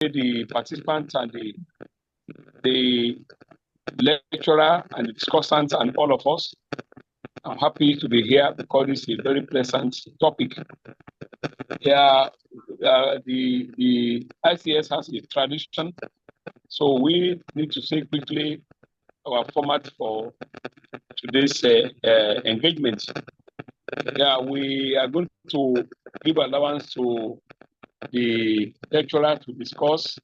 the participants and the lecturer and the discussants and all of us. I'm happy to be here because it's a very pleasant topic. Yeah, the ICS has a tradition, so we need to say quickly our format for today's engagement. Yeah, we are going to give allowance to the lecturer to discuss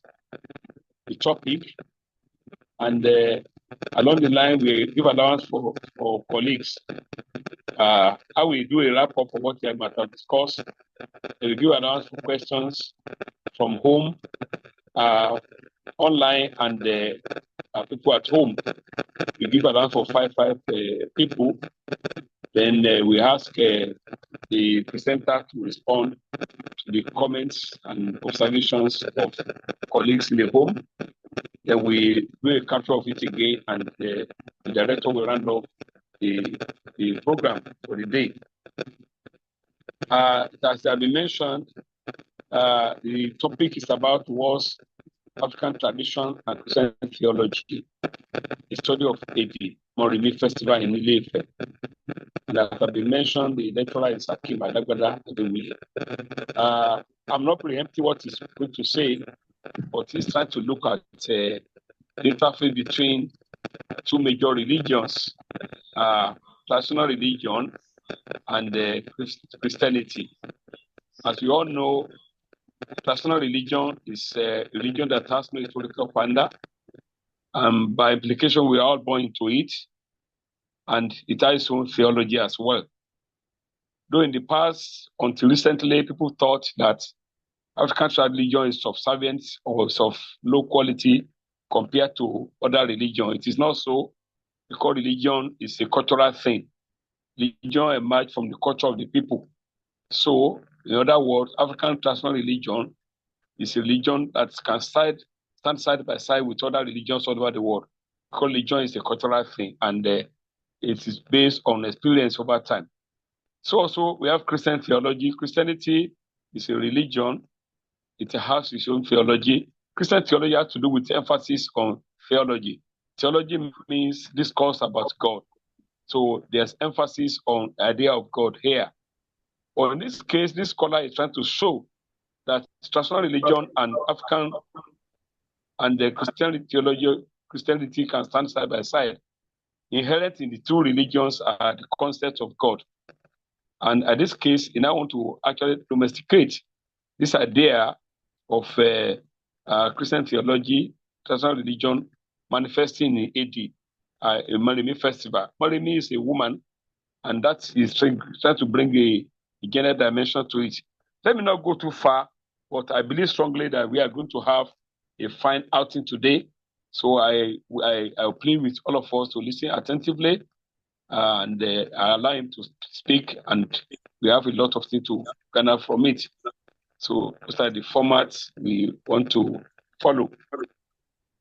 the topic, and along the line we give allowance for colleagues. I will do a wrap up of what we have discussed. We will give allowance for questions from home, online, and people at home. We give allowance for five people. Then we ask the presenter to respond to the comments and observations of colleagues in the home. Then we do a capture of it again, and the director will round up the program for the day. As has been mentioned, the topic is about wars, African tradition, and Christian theology, the study of EDI, MOREMI FESTIVA in Ile-Ife. And as has been mentioned, the lecturer is Akim Adagbada. I'm not preempting what he's going to say, but he's trying to look at the interface between two major religions, traditional religion and Christianity. As we all know, traditional religion is a religion that has no historical founder. By implication, we are all born into it, and it has its own theology as well. Though in the past, until recently, people thought that African religion is subservient or of low quality compared to other religions. It is not so, because religion is a cultural thing. Religion emerged from the culture of the people. So, in other words, African traditional religion is a religion that can stand side by side with other religions all over the world. Because religion is a cultural thing, and it is based on experience over time. So also we have Christian theology. Christianity is a religion. It has its own theology. Christian theology has to do with emphasis on theology. Theology means discourse about God. So there's emphasis on the idea of God here. But in this case, this scholar is trying to show that traditional religion and African and the Christianity can stand side by side. Inherent in the two religions are the concepts of God. And in this case, I want to actually domesticate this idea of Christian theology, traditional religion, manifesting in EDI, a MOREMI festival. MOREMI is a woman, and that is trying to bring a gender dimension to it. Let me not go too far, but I believe strongly that we are going to have a fine outing today. So I'll plead with all of us to listen attentively, and I allow him to speak, and we have a lot of things to garner from it. So those are the formats we want to follow.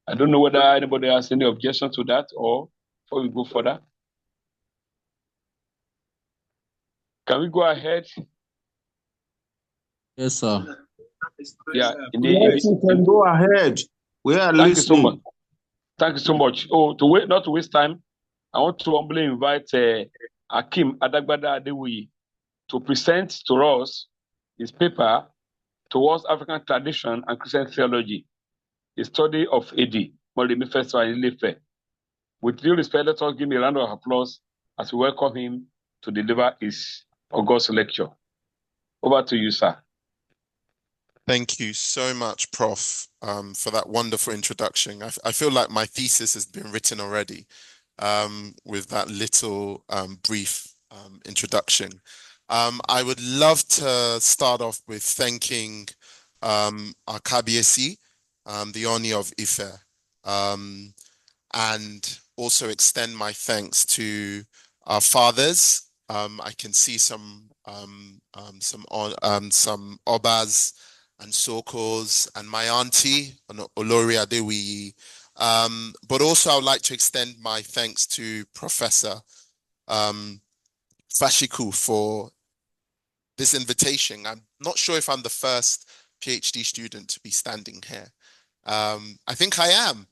I don't know whether anybody has any objection to that, or before we go further. Can we go ahead? Yes, sir. Yeah, yes, you can go ahead. We are listening. Thank you so much. Thank you so much. Oh, not to waste time, I want to humbly invite Akim Adagbada Adewuyi to present to us his paper, Towards African Tradition and Christian Theology, a study of EDI, MOREMI Festival in Ile-Ife. With due respect, let us give him a round of applause as we welcome him to deliver his August lecture. Over to you, sir. Thank you so much, Prof, for that wonderful introduction. I feel like my thesis has been written already with that little brief introduction. I would love to start off with thanking our Kabiesi, the Oni of Ife, and also extend my thanks to our fathers. I can see some Obas and Sokos and my auntie, Olori Adewiyi. But also I would like to extend my thanks to Professor Fashiku for this invitation. I'm not sure if I'm the first PhD student to be standing here. I think I am.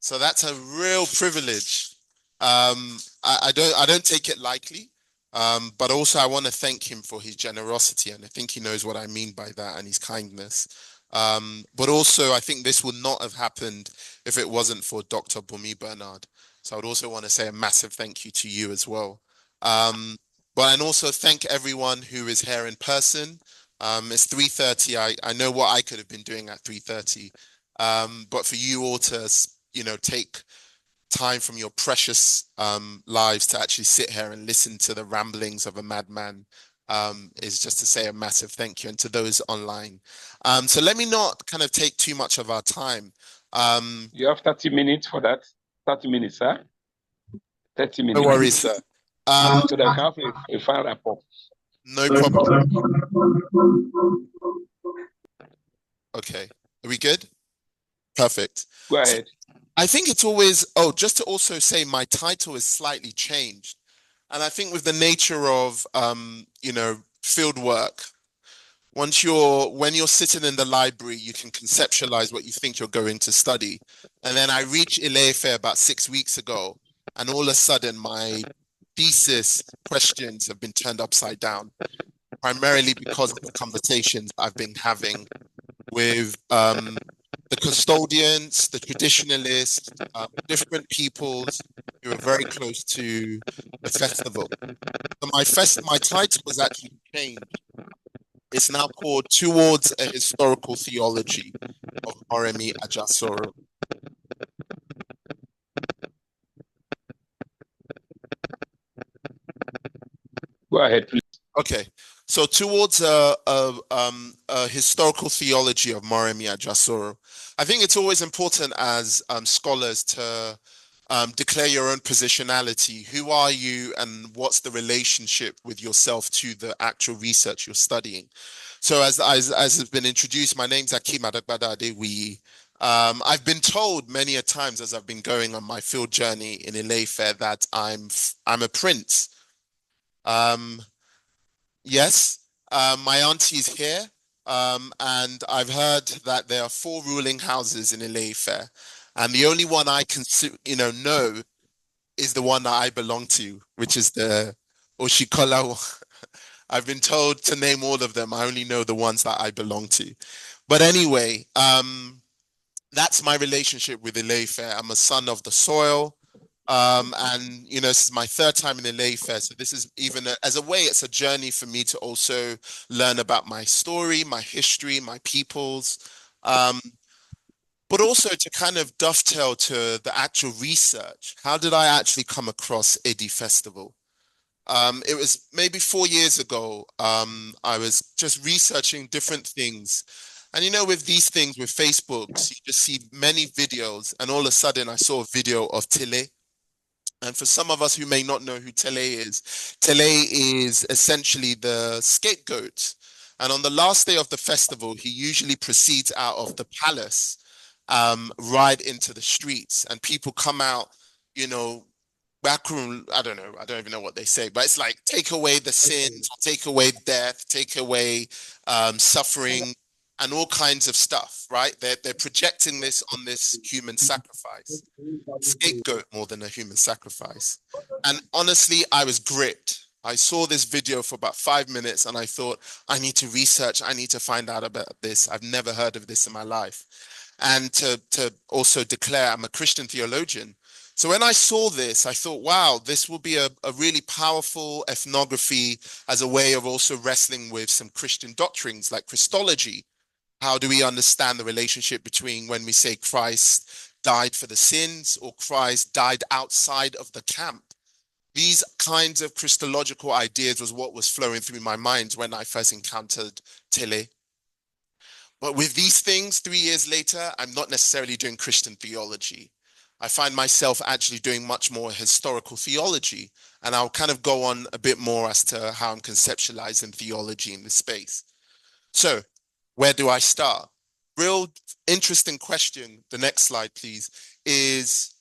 So that's a real privilege. I don't take it lightly. But also I want to thank him for his generosity, and I think he knows what I mean by that, and his kindness. But also I think this would not have happened if it wasn't for Dr. Bumi Bernard. So I would also want to say a massive thank you to you as well. Um, and also thank everyone who is here in person. It's 3:30. I know what I could have been doing at 3:30. But for you all to, take time from your precious lives to actually sit here and listen to the ramblings of a madman is just to say a massive thank you, and to those online. So let me not kind of take too much of our time. You have 30 minutes for that. 30 minutes, sir. 30 minutes. No worries, sir. So that we can have a final report. No problem. Okay. Are we good? Perfect. Go ahead. I think it's always, just to also say my title is slightly changed. And I think with the nature of, field work, when you're sitting in the library, you can conceptualize what you think you're going to study. And then I reached Ileife about 6 weeks ago, and all of a sudden my thesis questions have been turned upside down, primarily because of the conversations I've been having with the custodians, the traditionalists, different peoples who are very close to the festival. So my title was actually changed. It's now called Towards a Historical Theology of Moremi Ajasoro. Go ahead, please. Okay, so towards a historical theology of Moremi Ajasoro, I think it's always important as scholars to declare your own positionality. Who are you, and what's the relationship with yourself to the actual research you're studying? So as has been introduced, my name's Akim Adagbada Adewiyi. I've been told many a times as I've been going on my field journey in Ileife that I'm a prince. Yes, my auntie's here, and I've heard that there are 4 ruling houses in Ileife, and the only one I can, know is the one that I belong to, which is the Oshikola. I've been told to name all of them. I only know the ones that I belong to. But anyway, that's my relationship with Ileife. I'm a son of the soil. And this is my 3rd time in Ileife, so this is even as a way, it's a journey for me to also learn about my story, my history, my peoples, but also to kind of dovetail to the actual research. How did I actually come across EDI Festival? It was maybe 4 years ago. I was just researching different things. And with these things, with Facebooks, you just see many videos, and all of a sudden I saw a video of Tile. And for some of us who may not know who Tele is essentially the scapegoat. And on the last day of the festival, he usually proceeds out of the palace, right into the streets, and people come out, backroom, I don't know, I don't even know what they say, but it's like, take away the sins, take away death, take away suffering, and all kinds of stuff, right? They're projecting this on this human sacrifice. Scapegoat more than a human sacrifice. And honestly, I was gripped. I saw this video for about 5 minutes and I thought, I need to research, I need to find out about this. I've never heard of this in my life. And to also declare I'm a Christian theologian. So when I saw this, I thought, wow, this will be a really powerful ethnography as a way of also wrestling with some Christian doctrines like Christology. How do we understand the relationship between when we say Christ died for the sins or Christ died outside of the camp? These kinds of Christological ideas was what was flowing through my mind when I first encountered Tele. But with these things, 3 years later, I'm not necessarily doing Christian theology. I find myself actually doing much more historical theology, and I'll kind of go on a bit more as to how I'm conceptualizing theology in this space. So, where do I start? Real interesting question. The next slide, please, is,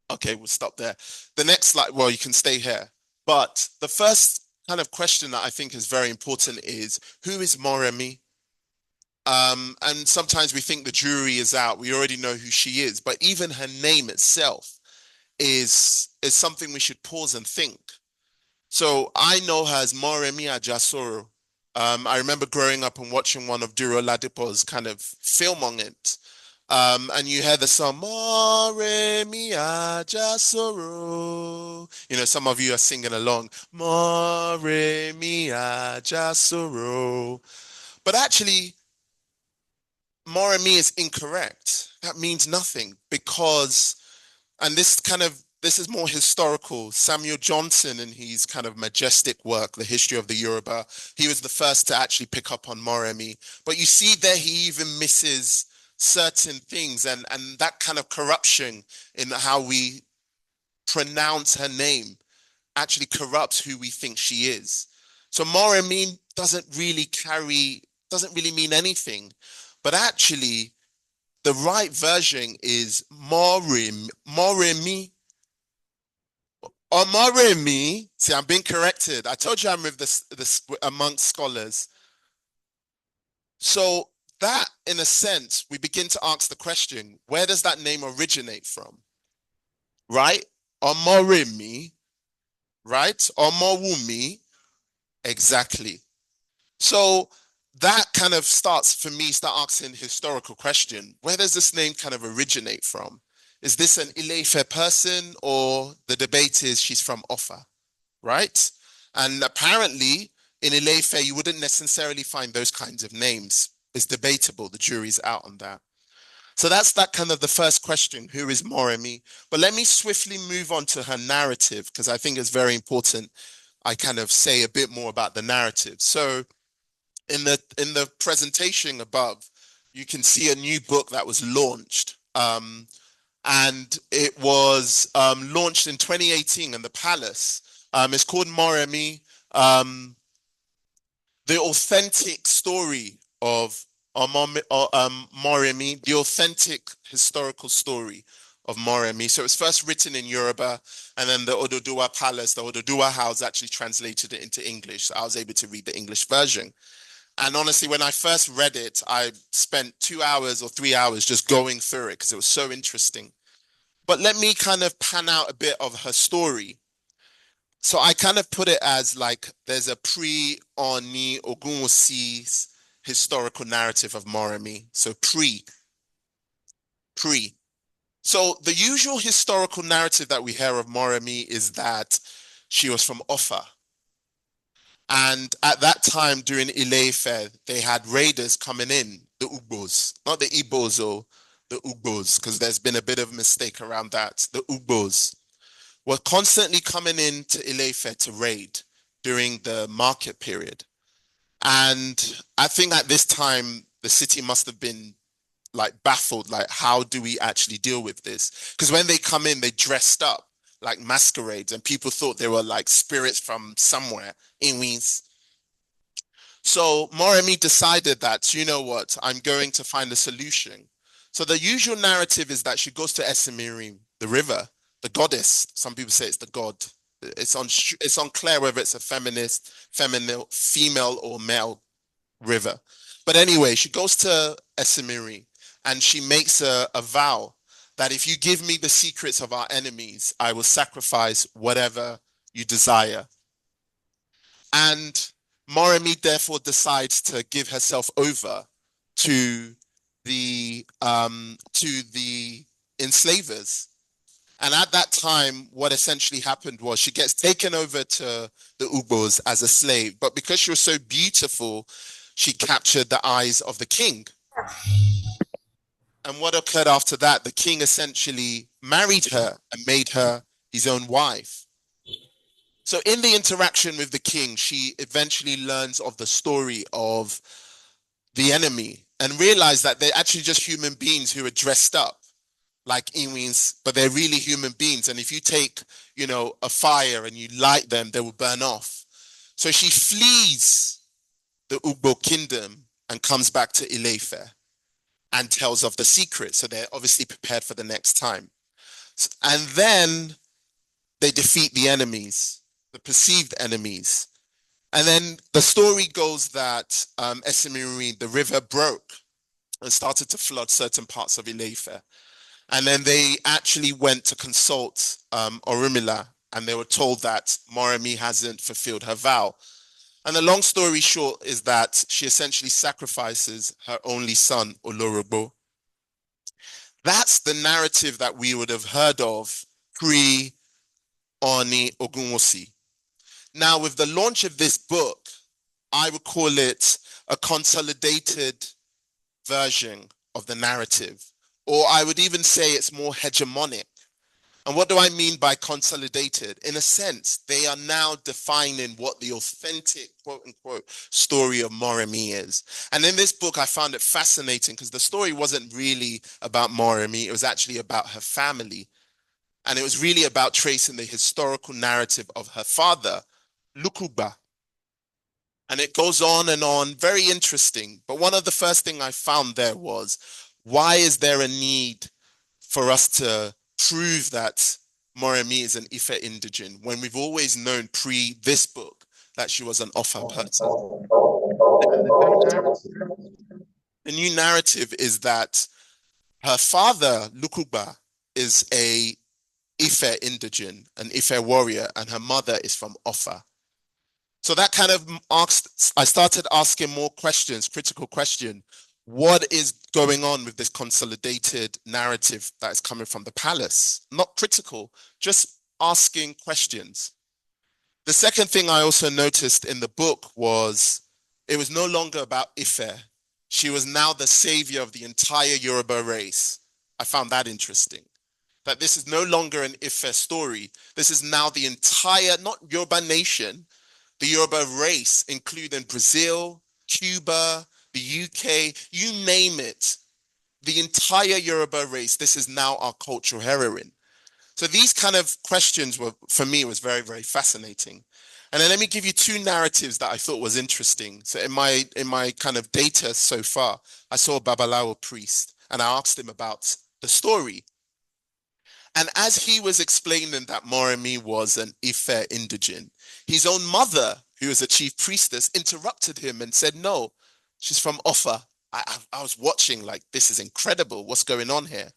okay, we'll stop there. The next slide, well, you can stay here. But the first kind of question that I think is very important is, who is Moremi? And sometimes we think the jury is out. We already know who she is, but even her name itself is something we should pause and think. So I know her as Moremi Ajasoro. I remember growing up and watching one of Duro Ladipo's kind of film on it. And you hear the song, Moremi Ajasoro. You know, some of you are singing along, Moremi Ajasoro. But actually, Moremi is incorrect. That means nothing because, and this is more historical. Samuel Johnson in his kind of majestic work, The History of the Yoruba, he was the first to actually pick up on Moremi. But you see there he even misses certain things and that kind of corruption in how we pronounce her name actually corrupts who we think she is. So Moremi doesn't really mean anything. But actually, the right version is Moremi, or Moremi. See, I'm being corrected. I told you I'm with this amongst scholars. So that, in a sense, we begin to ask the question, where does that name originate from? Right? Omoremi, right? Omowumi, exactly. So that kind of start asking historical question. Where does this name kind of originate from? Is this an Ile-Ife person, or the debate is she's from Offa, right? And apparently in Ile-Ife, you wouldn't necessarily find those kinds of names. It's debatable. The jury's out on that. So that's that kind of the first question, who is Moremi? But let me swiftly move on to her narrative, because I think it's very important I kind of say a bit more about the narrative. So in the presentation above, you can see a new book that was launched. And it was launched in 2018 in the Palace. It's called Moremi, the authentic story of Moremi, the authentic historical story of Moremi. So it was first written in Yoruba, and then the Ododuwa Palace, the Ododuwa House actually translated it into English. So I was able to read the English version. And honestly, when I first read it, I spent 2 hours or 3 hours just going through it because it was so interesting. But let me kind of pan out a bit of her story. So I kind of put it as like there's a pre-Oni Ogunwusi's historical narrative of Moremi. So pre. So the usual historical narrative that we hear of Moremi is that she was from Offa. And at that time during Ile-Ife, they had raiders coming in, the Ugbos, not the Igbos or the Ugbos, because there's been a bit of mistake around that. The Ugbos were constantly coming into Ile-Ife to raid during the market period. And I think at this time, the city must have been like baffled, like, how do we actually deal with this? Because when they come in, they dressed up like masquerades, and people thought they were like spirits from somewhere, Iwis. So Moremi decided that, you know what, I'm going to find a solution. So the usual narrative is that she goes to Esimirim, the river, the goddess. Some people say it's the god. It's unclear whether it's a female or male river. But anyway, she goes to Esimiri and she makes a vow that if you give me the secrets of our enemies, I will sacrifice whatever you desire. And Moremi therefore decides to give herself over to the enslavers. And at that time, what essentially happened was she gets taken over to the Ugbos as a slave. But because she was so beautiful, she captured the eyes of the king. And what occurred after that, the king essentially married her and made her his own wife. So in the interaction with the king, she eventually learns of the story of the enemy and realized that they're actually just human beings who are dressed up like Iwins, but they're really human beings. And if you take, you know, a fire and you light them, they will burn off. So she flees the Ugbo kingdom and comes back to Ile-Ife and tells of the secret. So they're obviously prepared for the next time. And then they defeat the enemies, the perceived enemies. And then the story goes that Esimiri, the river broke and started to flood certain parts of Ile-Ife. And then they actually went to consult Orunmila, and they were told that Moremi hasn't fulfilled her vow. And the long story short is that she essentially sacrifices her only son, Olorogbo. That's the narrative that we would have heard of pre-Oni Ogunwusi. Now, with the launch of this book, I would call it a consolidated version of the narrative, or I would even say it's more hegemonic. And what do I mean by consolidated? In a sense, they are now defining what the authentic, quote unquote, story of Moremi is. And in this book, I found it fascinating because the story wasn't really about Moremi. It was actually about her family. And it was really about tracing the historical narrative of her father, Lukuba. And it goes on, very interesting. But one of the first things I found there was, why is there a need for us to prove that Moremi is an Ife indigene when we've always known pre this book that she was an Offa person? The new narrative is that her father, Lukuba, is a Ife indigene, an Ife warrior, and her mother is from Offa. So that kind of I started asking more questions, critical question. What is going on with this consolidated narrative that is coming from the palace? Not critical, just asking questions. The second thing I also noticed in the book was it was no longer about Ife. She was now the savior of the entire Yoruba race. I found that interesting. That this is no longer an Ife story. This is now the entire, not Yoruba nation, the Yoruba race, including Brazil, Cuba, the UK, you name it, the entire Yoruba race, this is now our cultural heroine. So these kind of questions were, for me, was very, very fascinating. And then let me give you two narratives that I thought was interesting. So in my kind of data so far, I saw a Babalawo priest and I asked him about the story. And as he was explaining that Moremi was an Ife indigene, his own mother, who was a chief priestess, interrupted him and said, no, she's from Offa. I was watching like, this is incredible. What's going on here?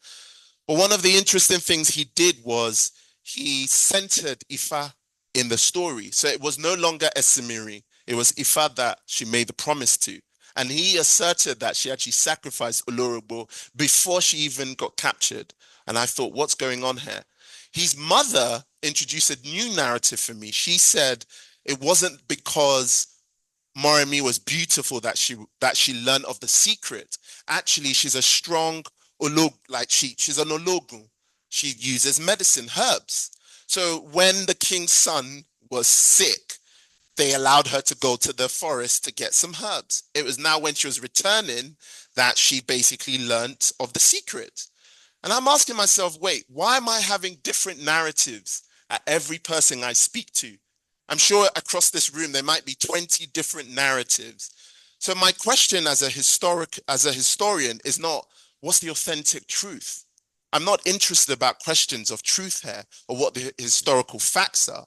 But one of the interesting things he did was he centered Ifa in the story. So it was no longer Esimiri. It was Ifa that she made the promise to. And he asserted that she actually sacrificed Olorogbo before she even got captured. And I thought, what's going on here? His mother introduced a new narrative for me. She said it wasn't because Moremi was beautiful that she learned of the secret. Actually, she's a strong she's an ologun. She uses medicine, herbs. So when the king's son was sick, they allowed her to go to the forest to get some herbs. It was now when she was returning that she basically learned of the secret. And I'm asking myself, wait, why am I having different narratives at every person I speak to? I'm sure across this room, there might be 20 different narratives. So my question as a historian is not, what's the authentic truth? I'm not interested about questions of truth here or what the historical facts are.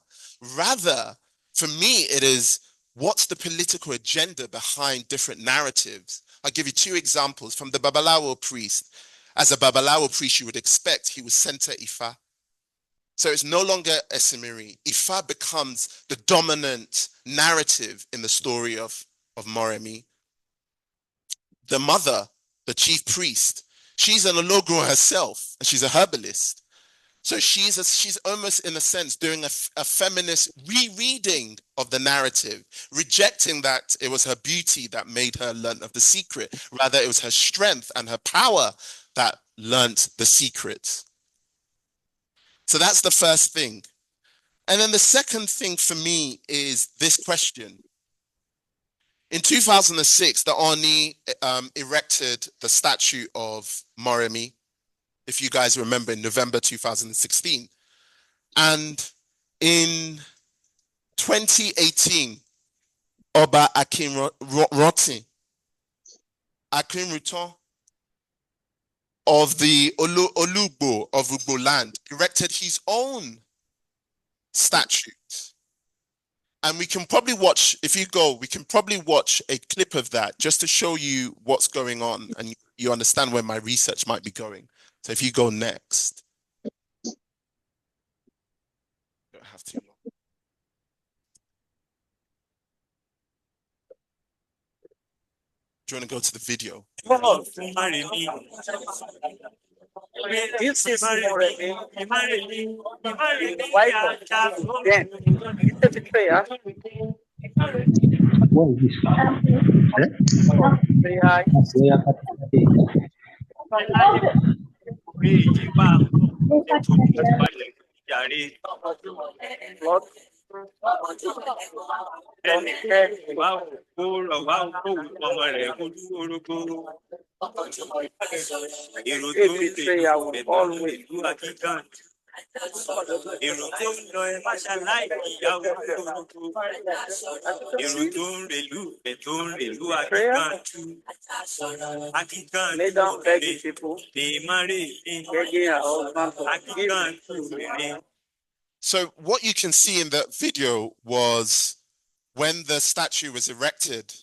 Rather, for me, it is what's the political agenda behind different narratives? I'll give you two examples from the Babalawo priest. As a Babalawo priest, you would expect he would center Ifa. So it's no longer Esimiri. Ifa becomes the dominant narrative in the story of Moremi. The mother, the chief priest, she's an Ologro herself, and she's a herbalist. So she's almost, in a sense, doing a feminist rereading of the narrative, rejecting that it was her beauty that made her learn of the secret. Rather, it was her strength and her power that learnt the secret. So that's the first thing. And then the second thing for me is this question. In 2006, the Oni erected the statue of Moremi, if you guys remember, in November 2016. And in 2018, Oba Akinruton of the Olugbo of Ugbo land erected his own statue. And we can probably watch, if you go, we can probably watch a clip of that just to show you what's going on and you understand where my research might be going. So if you go next, don't have too long. Do you want to go to the video? This is MOREMI. Why then? It's a betrayal. What is this? Betrayal. Lord. A betrayal will always. Lay down begging people, begging our husband to give. So what you can see in that video was when the statue was erected,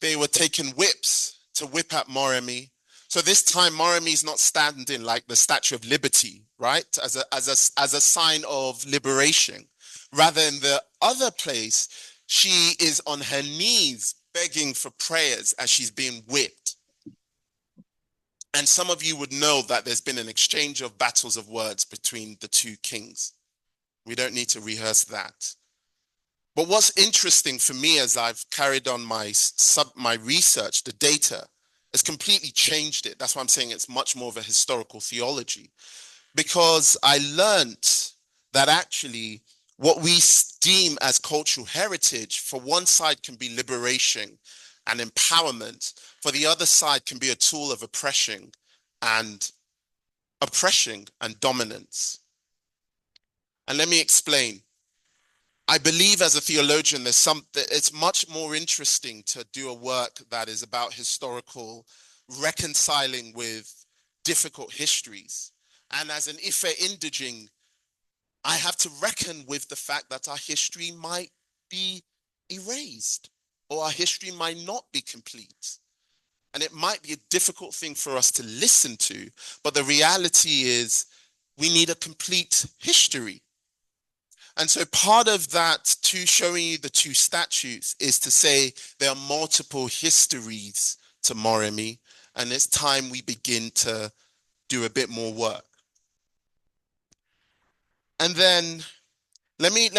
they were taking whips to whip at Moremi. So this time Moremi is not standing like the Statue of Liberty, right? As a sign of liberation. Rather, in the other place, she is on her knees begging for prayers as she's being whipped. And some of you would know that there's been an exchange of battles of words between the two kings. We don't need to rehearse that. But what's interesting for me as I've carried on my research, the data, has completely changed it. That's why I'm saying it's much more of a historical theology. Because I learned that actually what we deem as cultural heritage, for one side can be liberation and empowerment, for the other side can be a tool of oppression and dominance. And let me explain. I believe as a theologian, it's much more interesting to do a work that is about historical reconciling with difficult histories. And as an Ife indigene, I have to reckon with the fact that our history might be erased or our history might not be complete. And it might be a difficult thing for us to listen to, but the reality is we need a complete history. And so part of that, to showing you the two statutes, is to say there are multiple histories to Moremi, and it's time we begin to do a bit more work. And then let me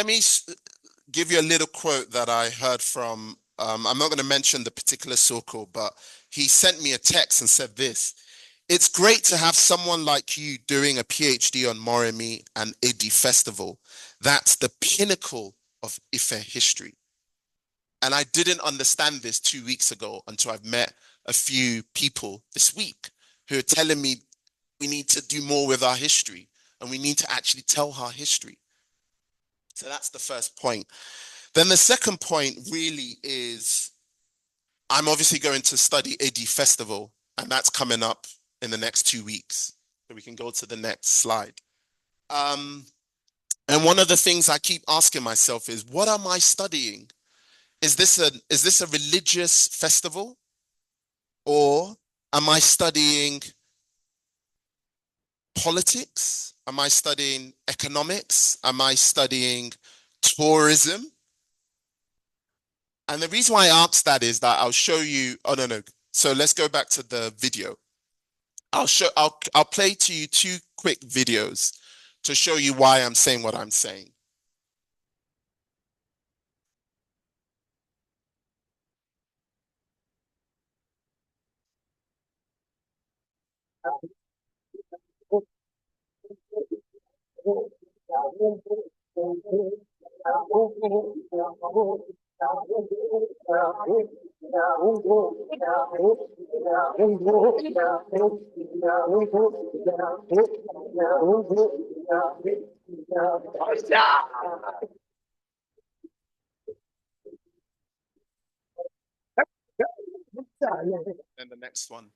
give you a little quote that I heard from, I'm not going to mention the particular circle, but he sent me a text and said this: "It's great to have someone like you doing a PhD on Moremi and EDI Festival. That's the pinnacle of Ife history." And I didn't understand this 2 weeks ago until I've met a few people this week who are telling me we need to do more with our history and we need to actually tell our history. So that's the first point. Then the second point really is I'm obviously going to study EDI Festival, and that's coming up in the next 2 weeks. So we can go to the next slide. And one of the things I keep asking myself is, what am I studying? Is this a religious festival? Or am I studying politics? Am I studying economics? Am I studying tourism? And the reason why I ask that is that I'll show you, oh no. So let's go back to the video. I'll play to you 2 quick videos to show you why I'm saying what I'm saying. And the next one.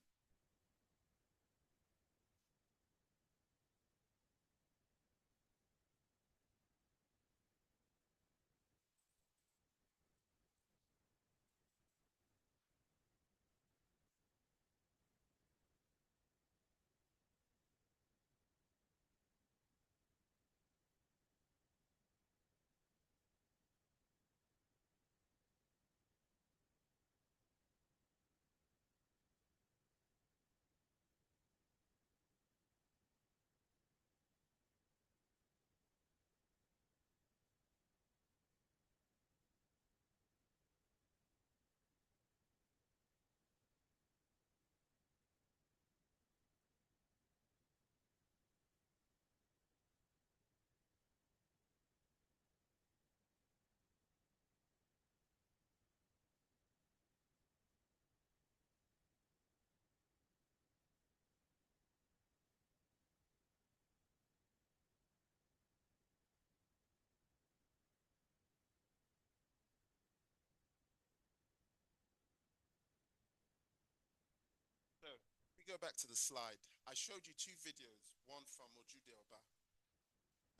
go back to the slide, I showed you two videos, one from Ojudeoba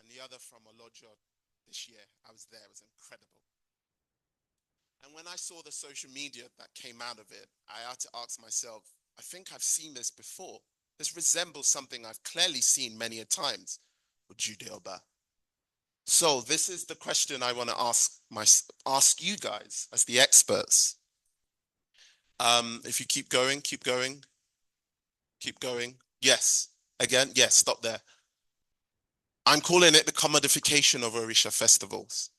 and the other from Olojo this year. I was there, it was incredible. And when I saw the social media that came out of it, I had to ask myself, I think I've seen this before. This resembles something I've clearly seen many a times with Ojudeoba. So this is the question I want to ask you guys as the experts. If you keep going, keep going, keep going. Yes, again, yes, stop there. I'm calling it the commodification of Orisha festivals.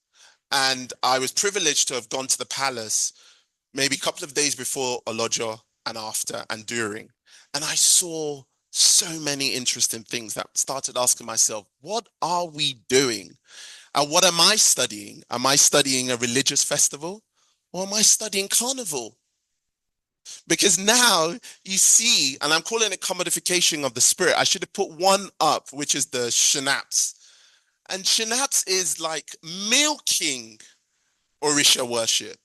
And I was privileged to have gone to the palace maybe a couple of days before Olojo and after and during. And I saw so many interesting things that started asking myself, what are we doing? And what am I studying? Am I studying a religious festival or am I studying carnival? Because now you see, and I'm calling it commodification of the spirit. I should have put one up, which is the Shanaps. And Shanaps is like milking Orisha worship.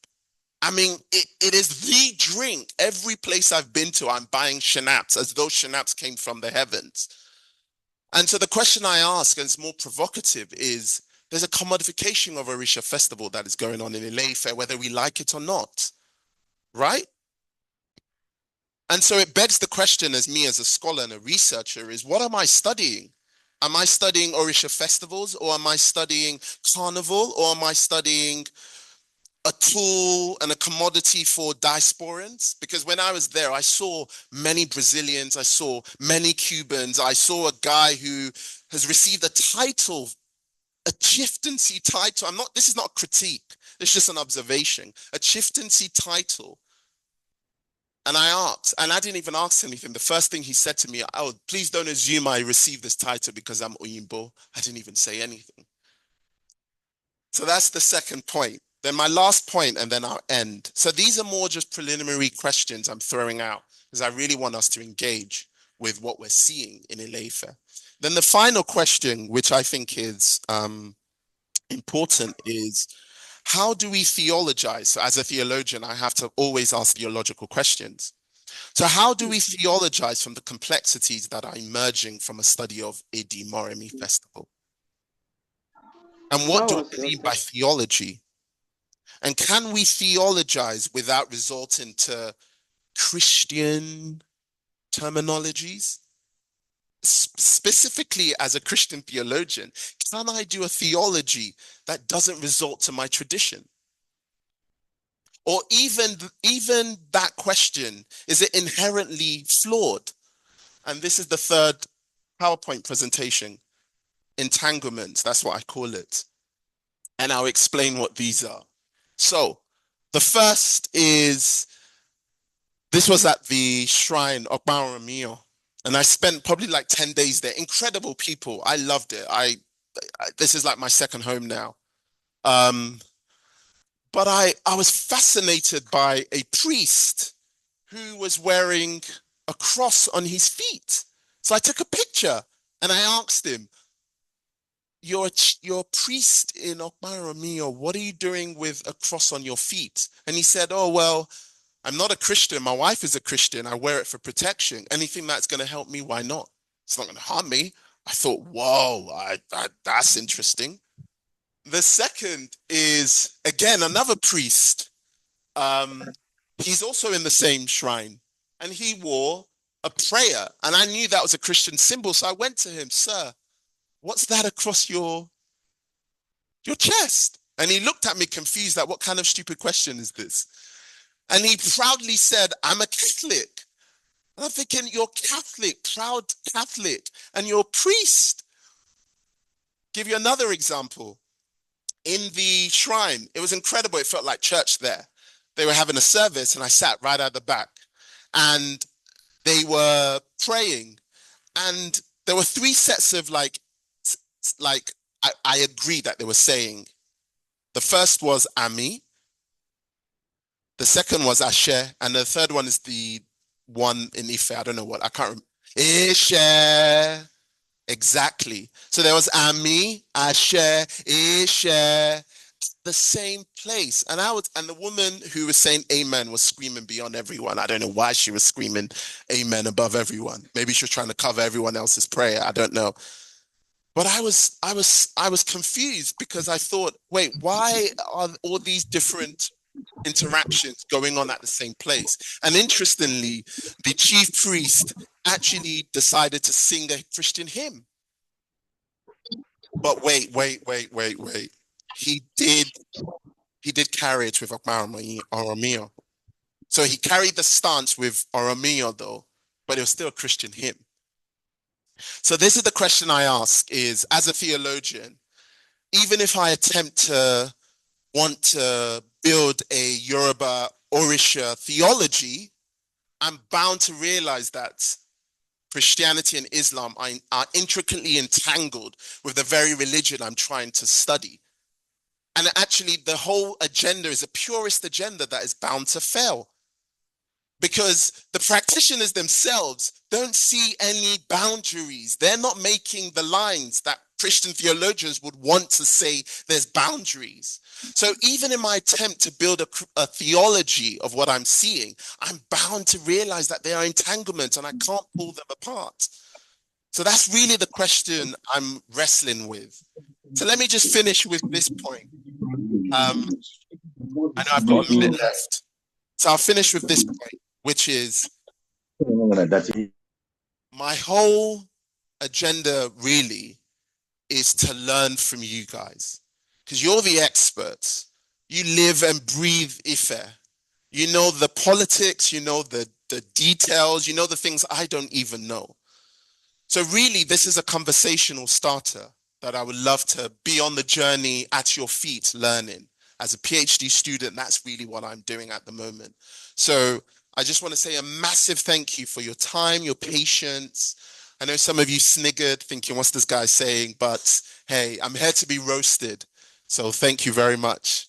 I mean, it is the drink. Every place I've been to, I'm buying Shanaps as though Shanaps came from the heavens. And so the question I ask, and it's more provocative, is there's a commodification of Orisha festival that is going on in Ile-Ife, whether we like it or not, right? And so it begs the question as me as a scholar and a researcher is, what am I studying? Am I studying Orisha festivals, or am I studying carnival, or am I studying a tool and a commodity for diasporans? Because when I was there, I saw many Brazilians, I saw many Cubans, I saw a guy who has received a title, a chieftaincy title. This is not a critique, it's just an observation, a chieftaincy title. And I asked, and I didn't even ask anything. The first thing he said to me, oh, please don't assume I received this title because I'm Oyinbo. I didn't even say anything. So that's the second point. Then my last point, and then I'll end. So these are more just preliminary questions I'm throwing out because I really want us to engage with what we're seeing in Ile-Ife. Then the final question, which I think is important, is how do we theologize? So as a theologian, I have to always ask theological questions. So how do we theologize from the complexities that are emerging from a study of EDI Moremi Festival? And what do I mean by theology? And can we theologize without resorting to Christian terminologies? Specifically, as a Christian theologian, can I do a theology that doesn't resort to my tradition? Or even that question, is it inherently flawed? And this is the third PowerPoint presentation, entanglements, that's what I call it. And I'll explain what these are. So the first is, this was at the shrine of MOREMI, and I spent probably like 10 days there. Incredible people. I loved it. This is like my second home now. But I was fascinated by a priest who was wearing a cross on his feet. So I took a picture and I asked him, you're a priest in MOREMI, what are you doing with a cross on your feet? And he said, oh, well, I'm not a Christian. My wife is a Christian. I wear it for protection. Anything that's going to help me, why not? It's not going to harm me. I thought, whoa, that's interesting. The second is, again, another priest. He's also in the same shrine, and he wore a prayer. And I knew that was a Christian symbol. So I went to him, sir, what's that across your chest? And he looked at me confused, like, what kind of stupid question is this? And he proudly said, I'm a Catholic. And I'm thinking, you're Catholic, proud Catholic, and you're a priest. Give you another example. In the shrine, it was incredible. It felt like church there. They were having a service, and I sat right at the back. And they were praying. And there were three sets of I agree that they were saying. The first was Ami. The second was Ashe. And the third one is the one in Ife. I don't know what. I can't remember. Ishe. Exactly. So there was Ami, Ashe, Ishe. the same place. And the woman who was saying amen was screaming beyond everyone. I don't know why she was screaming amen above everyone. Maybe she was trying to cover everyone else's prayer. I don't know. But I was confused because I thought, wait, why are all these different interactions going on at the same place? And interestingly, the chief priest actually decided to sing a Christian hymn. But wait. He did carry it with Oromio. So he carried the stance with Oromio though, but it was still a Christian hymn. So this is the question I ask is, as a theologian, even if I attempt to want to build a Yoruba Orisha theology, I'm bound to realize that Christianity and Islam are intricately entangled with the very religion I'm trying to study. And actually, the whole agenda is a purist agenda that is bound to fail. Because the practitioners themselves don't see any boundaries. They're not making the lines that Christian theologians would want to say there's boundaries. So even in my attempt to build a theology of what I'm seeing, I'm bound to realize that there are entanglements and I can't pull them apart. So that's really the question I'm wrestling with. So let me just finish with this point. I know I've got a minute left. So I'll finish with this point, which is my whole agenda really is to learn from you guys, because you're the experts. You live and breathe Ife. You know the politics, you know the details, you know the things I don't even know. So really, this is a conversational starter that I would love to be on the journey at your feet learning. As a PhD student, that's really what I'm doing at the moment. So I just want to say a massive thank you for your time, your patience. I know some of you sniggered thinking, what's this guy saying? But hey, I'm here to be roasted. So thank you very much.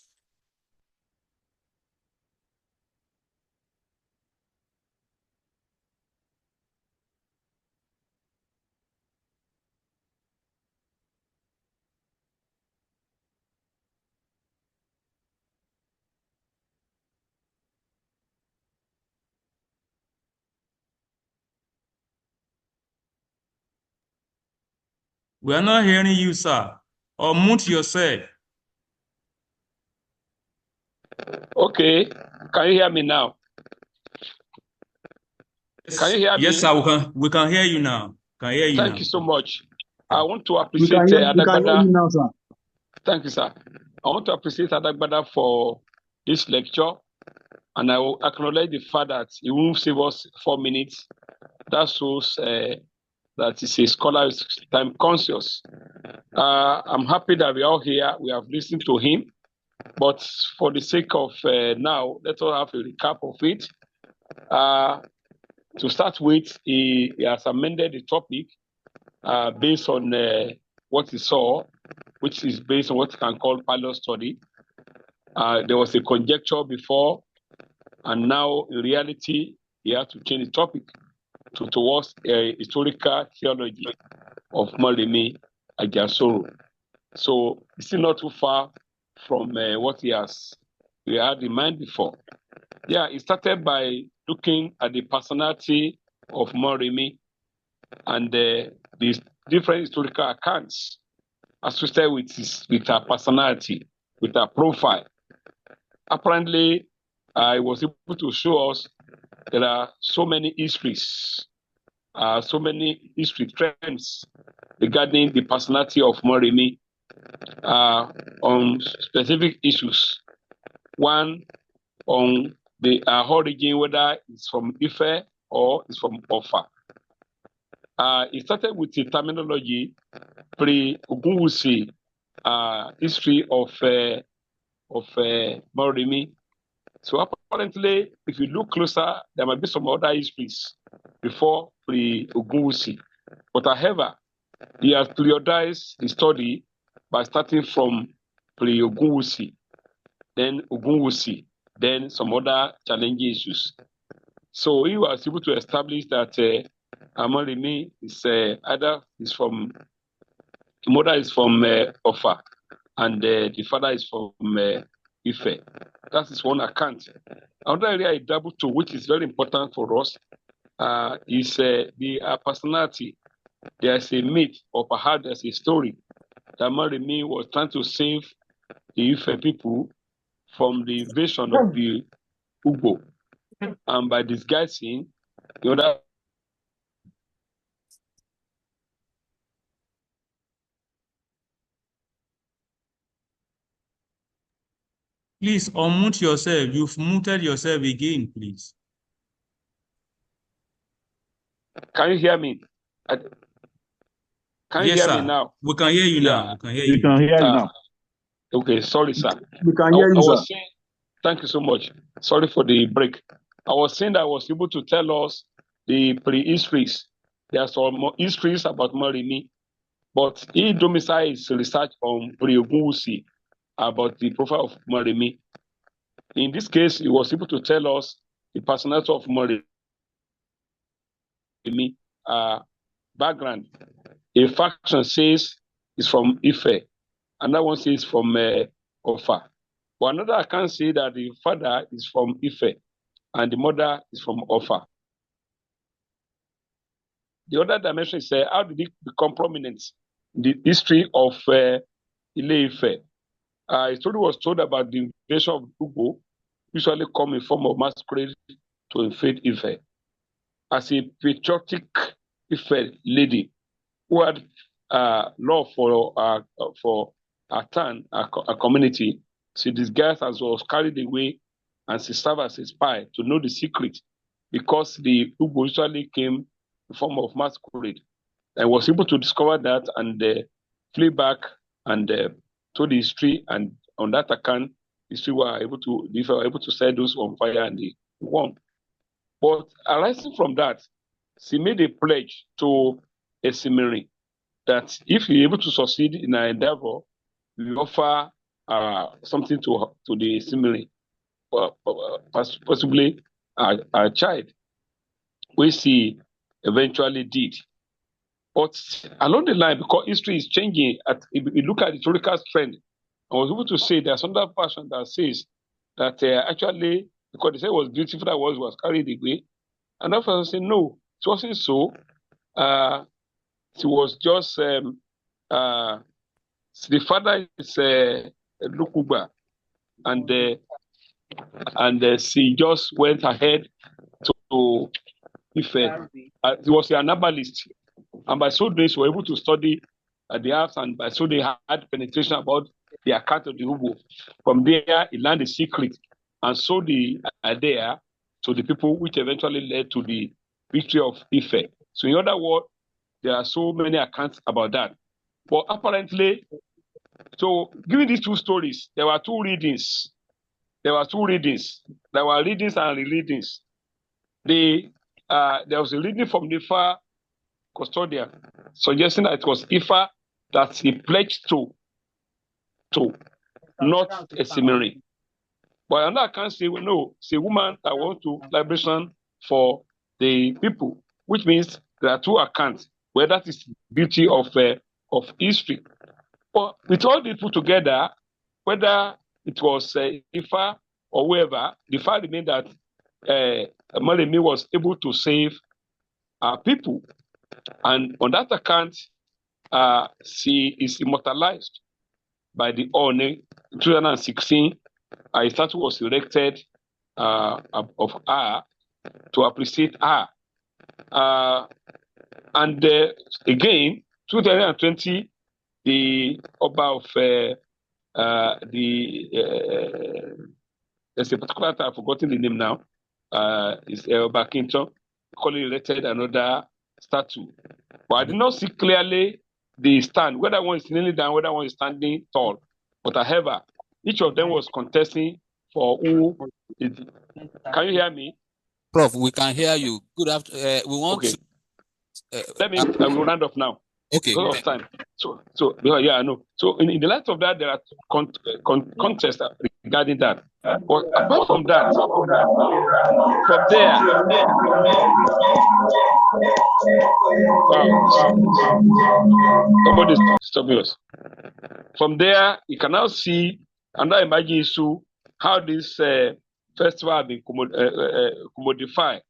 We are not hearing you, sir. Or mute yourself. Okay. Can you hear me now? Can you hear me? Yes, sir. We can hear you now. Can hear you Thank now. you so much. I want to We appreciate can hear you Adagbada. now, sir. Thank you, sir. I want to appreciate Adagbada for this lecture, and I will acknowledge the fact that he won't save us 4 minutes. That shows that he's a scholar, is time conscious. I'm happy that we're all here. We have listened to him, but for the sake of now, let's all have a recap of it. To start with, he has amended the topic based on what he saw, which is based on what you can call pilot study. There was a conjecture before, and now in reality, he had to change the topic towards a historical theology of Moremi Ajasoro. So it's still not too far from what we had in mind before. Yeah, it started by looking at the personality of Moremi and these different historical accounts associated with her personality, with her profile. Apparently, I was able to show us there are so many histories, so many history trends regarding the personality of Moremi on specific issues. One, on the origin, whether it's from Ife or it's from Ofa. It started with the terminology pre-Ogunwusi history of Moremi. So apparently, if you look closer, there might be some other histories before pre-Ogunwusi. But however, he has periodized the study by starting from pre-Ogunwusi, then Ogunwusi, then some other challenging issues. So he was able to establish that Moremi is either is from, the mother is from Ofa, and the father is from Ife. That is one account. Another area I double to, which is very important for us, is the personality. There's a myth, or perhaps there's a story that Moremi was trying to save the Ife people from the invasion of the Ugbo, and by disguising the other. Please unmute yourself. You've muted yourself again, please. Can you hear me? Can you Yes, hear sir. me now? We can hear you now. We can hear you. We can hear you now. Okay, sorry, sir. We can hear you, I sir. was saying, thank you so much. Sorry for the break. I was saying that I was able to tell us the pre-histories. There are some histories about Moremi, but he domiciled his research on pre-Ogunwusi about the profile of Moremi. In this case, he was able to tell us the personality of Moremi background. A faction says it's from Ife, another one says from Ofa. But another account say that the father is from Ife and the mother is from Ofa. The other dimension is how did it become prominent in the history of Ile-Ife? A story was told about the invasion of Ugbo, usually come in form of masquerade to invade Ife. As a patriotic Ife lady who had love for her town, her community, she disguised as was carried away, and she served as a spy to know the secret, because the Ugbo usually came in the form of masquerade, and was able to discover that and flee back and told the history, and on that account, the history were able to set those on fire and they won. But arising from that, she made a pledge to a Esimiri that if you're able to succeed in our endeavor, we offer something to the Esimiri, possibly a child, which she eventually did. But along the line, because history is changing, if you look at the historical trend, I was able to say there's another version that says that actually, because they said it was beautiful, that was carried away. And that person said, no, it wasn't so. It was just, the father is Lukuba, and she just went ahead to Ife. It was an herbalist. And by so doing, she was able to study the herbs, and by so they had penetration about the account of the Ugbo. From there, he learned the secret and sold the idea to the people, which eventually led to the victory of Ife. So in other words, there are so many accounts about that. But apparently, so given these two stories, there were two readings. There were readings and re-readings. There was a reading from the Ifa custodian suggesting that it was Ifa that he pledged to, not a Esimiri. But another account say, well, no, it's a woman that wants to liberation for the people, which means there are two accounts where that is beauty of history. But with all these put together, whether it was Ifa or whoever, the fact remains that Moremi was able to save our people. And on that account, she is immortalized by the One. In 2016, a statue was erected of her to appreciate her. And again, 2020, the Oba of there's a particular time, I've forgotten the name now, is Oba Kinton, calling erected another statue. But I did not see clearly the stand, whether one is kneeling down, whether one is standing tall. But however, each of them was contesting for who is. Can you hear me? Prof, we can hear you. Good afternoon. We want Okay. to. I will round off now. Okay. Because of time. So yeah, I know. So in the light of that, there are contests regarding that. But apart from that, from there, somebody's stopping us. from there, you can now see and now imagine how this festival has been commodified,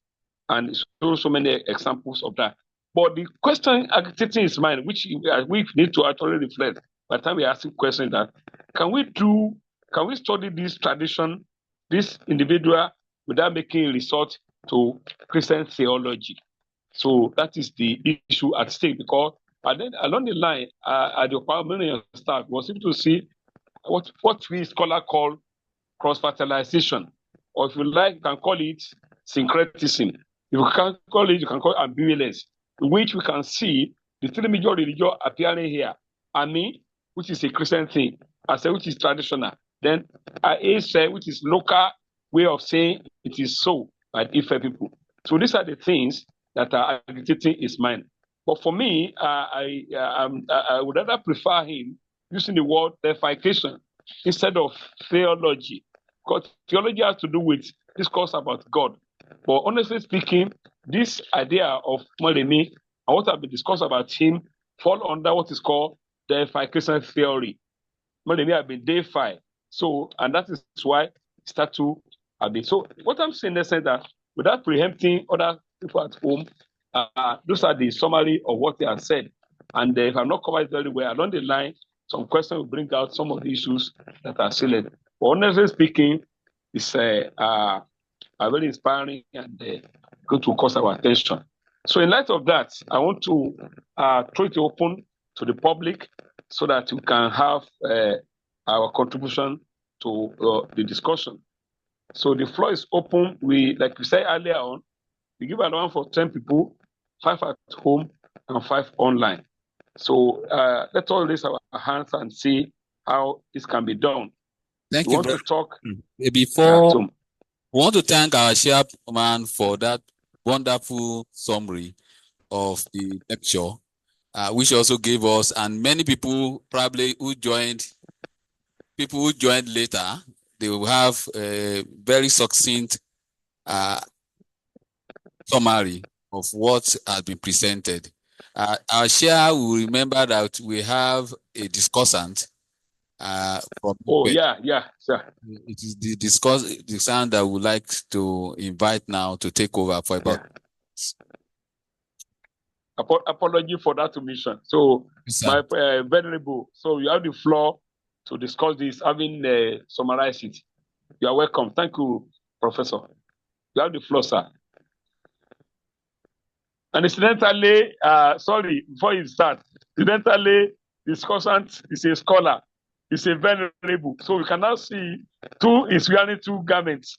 and so many examples of that. But the question agitating his mind, which we need to actually reflect by the time we are asking questions, that can we study this tradition, this individual, without making a resort to Christian theology? So that is the issue at stake, because then along the line, at the Palestinian staff was able to see what we scholars call cross-fertilization, or if you like, you can call it syncretism. If you can't call it, you can call it ambivalence, in which we can see the three major religions appearing here. Ami, which is a Christian thing, Ase, which is traditional, then Aese, which is local way of saying it is so by Ife people. So these are the things that are agitating his mind. But for me, I would rather prefer him using the word deification instead of theology, because theology has to do with discourse about God. But honestly speaking, this idea of Moremi and what have been discussed about him fall under what is called deification theory. Moremi have been deified, so, and that is why statue have been. So what I'm saying is that without preempting other people at home, those are the summary of what they have said. And if I'm not covered very well along the line, some questions will bring out some of the issues that are sealed. But honestly speaking, it's very inspiring and going to cause our attention. So in light of that, I want to throw it open to the public so that we can have our contribution to the discussion. So the floor is open. Like we said earlier on, we give allowance for 10 people, 5 at home and 5 online. So let's all raise our hands and see how this can be done. Thank we you. Want to talk Before, we want to thank our chairman for that wonderful summary of the lecture, which also gave us, and many people probably who joined later, they will have a very succinct summary of what has been presented. Our chair will remember that we have a discussant from sir. It is the discussant that we would like to invite now to take over for about. Apology for that omission. So, my venerable, so you have the floor to discuss this, having summarized it. You are welcome. Thank you, Professor. You have the floor, sir. And incidentally, sorry, before you start, incidentally, discussant is a scholar, is a venerable. So we can now see is wearing 2 garments,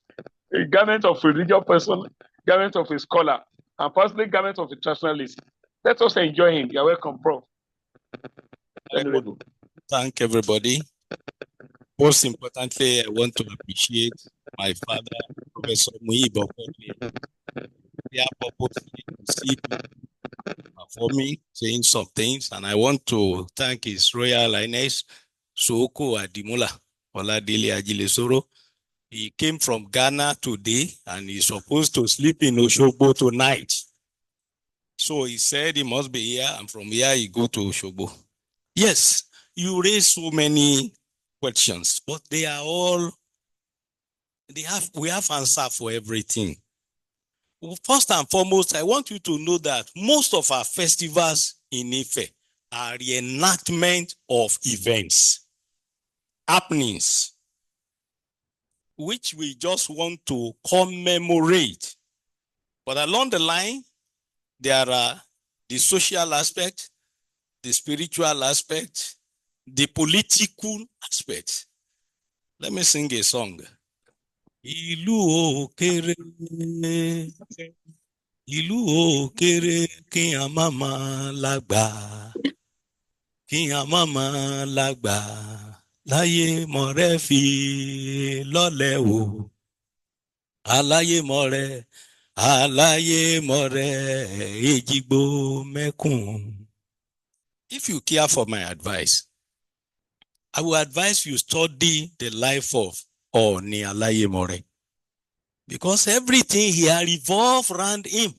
a garment of a religious person, garment of a scholar, and possibly garment of a traditionalist. Let us enjoy him. You're welcome, Prof. Venerable. Thank everybody. Most importantly, I want to appreciate my father, Professor Muibo, for me saying some things, and I want to thank His Royal Highness Soko Adimola Oladele Ajilesoro. He came from Ghana today, and he's supposed to sleep in Oshogbo tonight. So he said he must be here, and from here he go to Oshogbo. Yes, you raise so many questions, but they are all, we have answer for everything. Well, first and foremost, I want you to know that most of our festivals in Ife are reenactment of events, happenings, which we just want to commemorate. But along the line, there are the social aspect, the spiritual aspect, the political aspect. Let me sing a song. Ìlú òkèrè, ìlú òkèrè, kí a má máa lágbà, kí a má máa lágbà, láyé mọ̀rẹ́ fi lọ́lẹ̀ wò, aláyé mọ̀rẹ́, èjìgbò mẹ́kùn. If you care for my advice, I will advise you study the life of Oni Alaye More, because everything here revolves around him.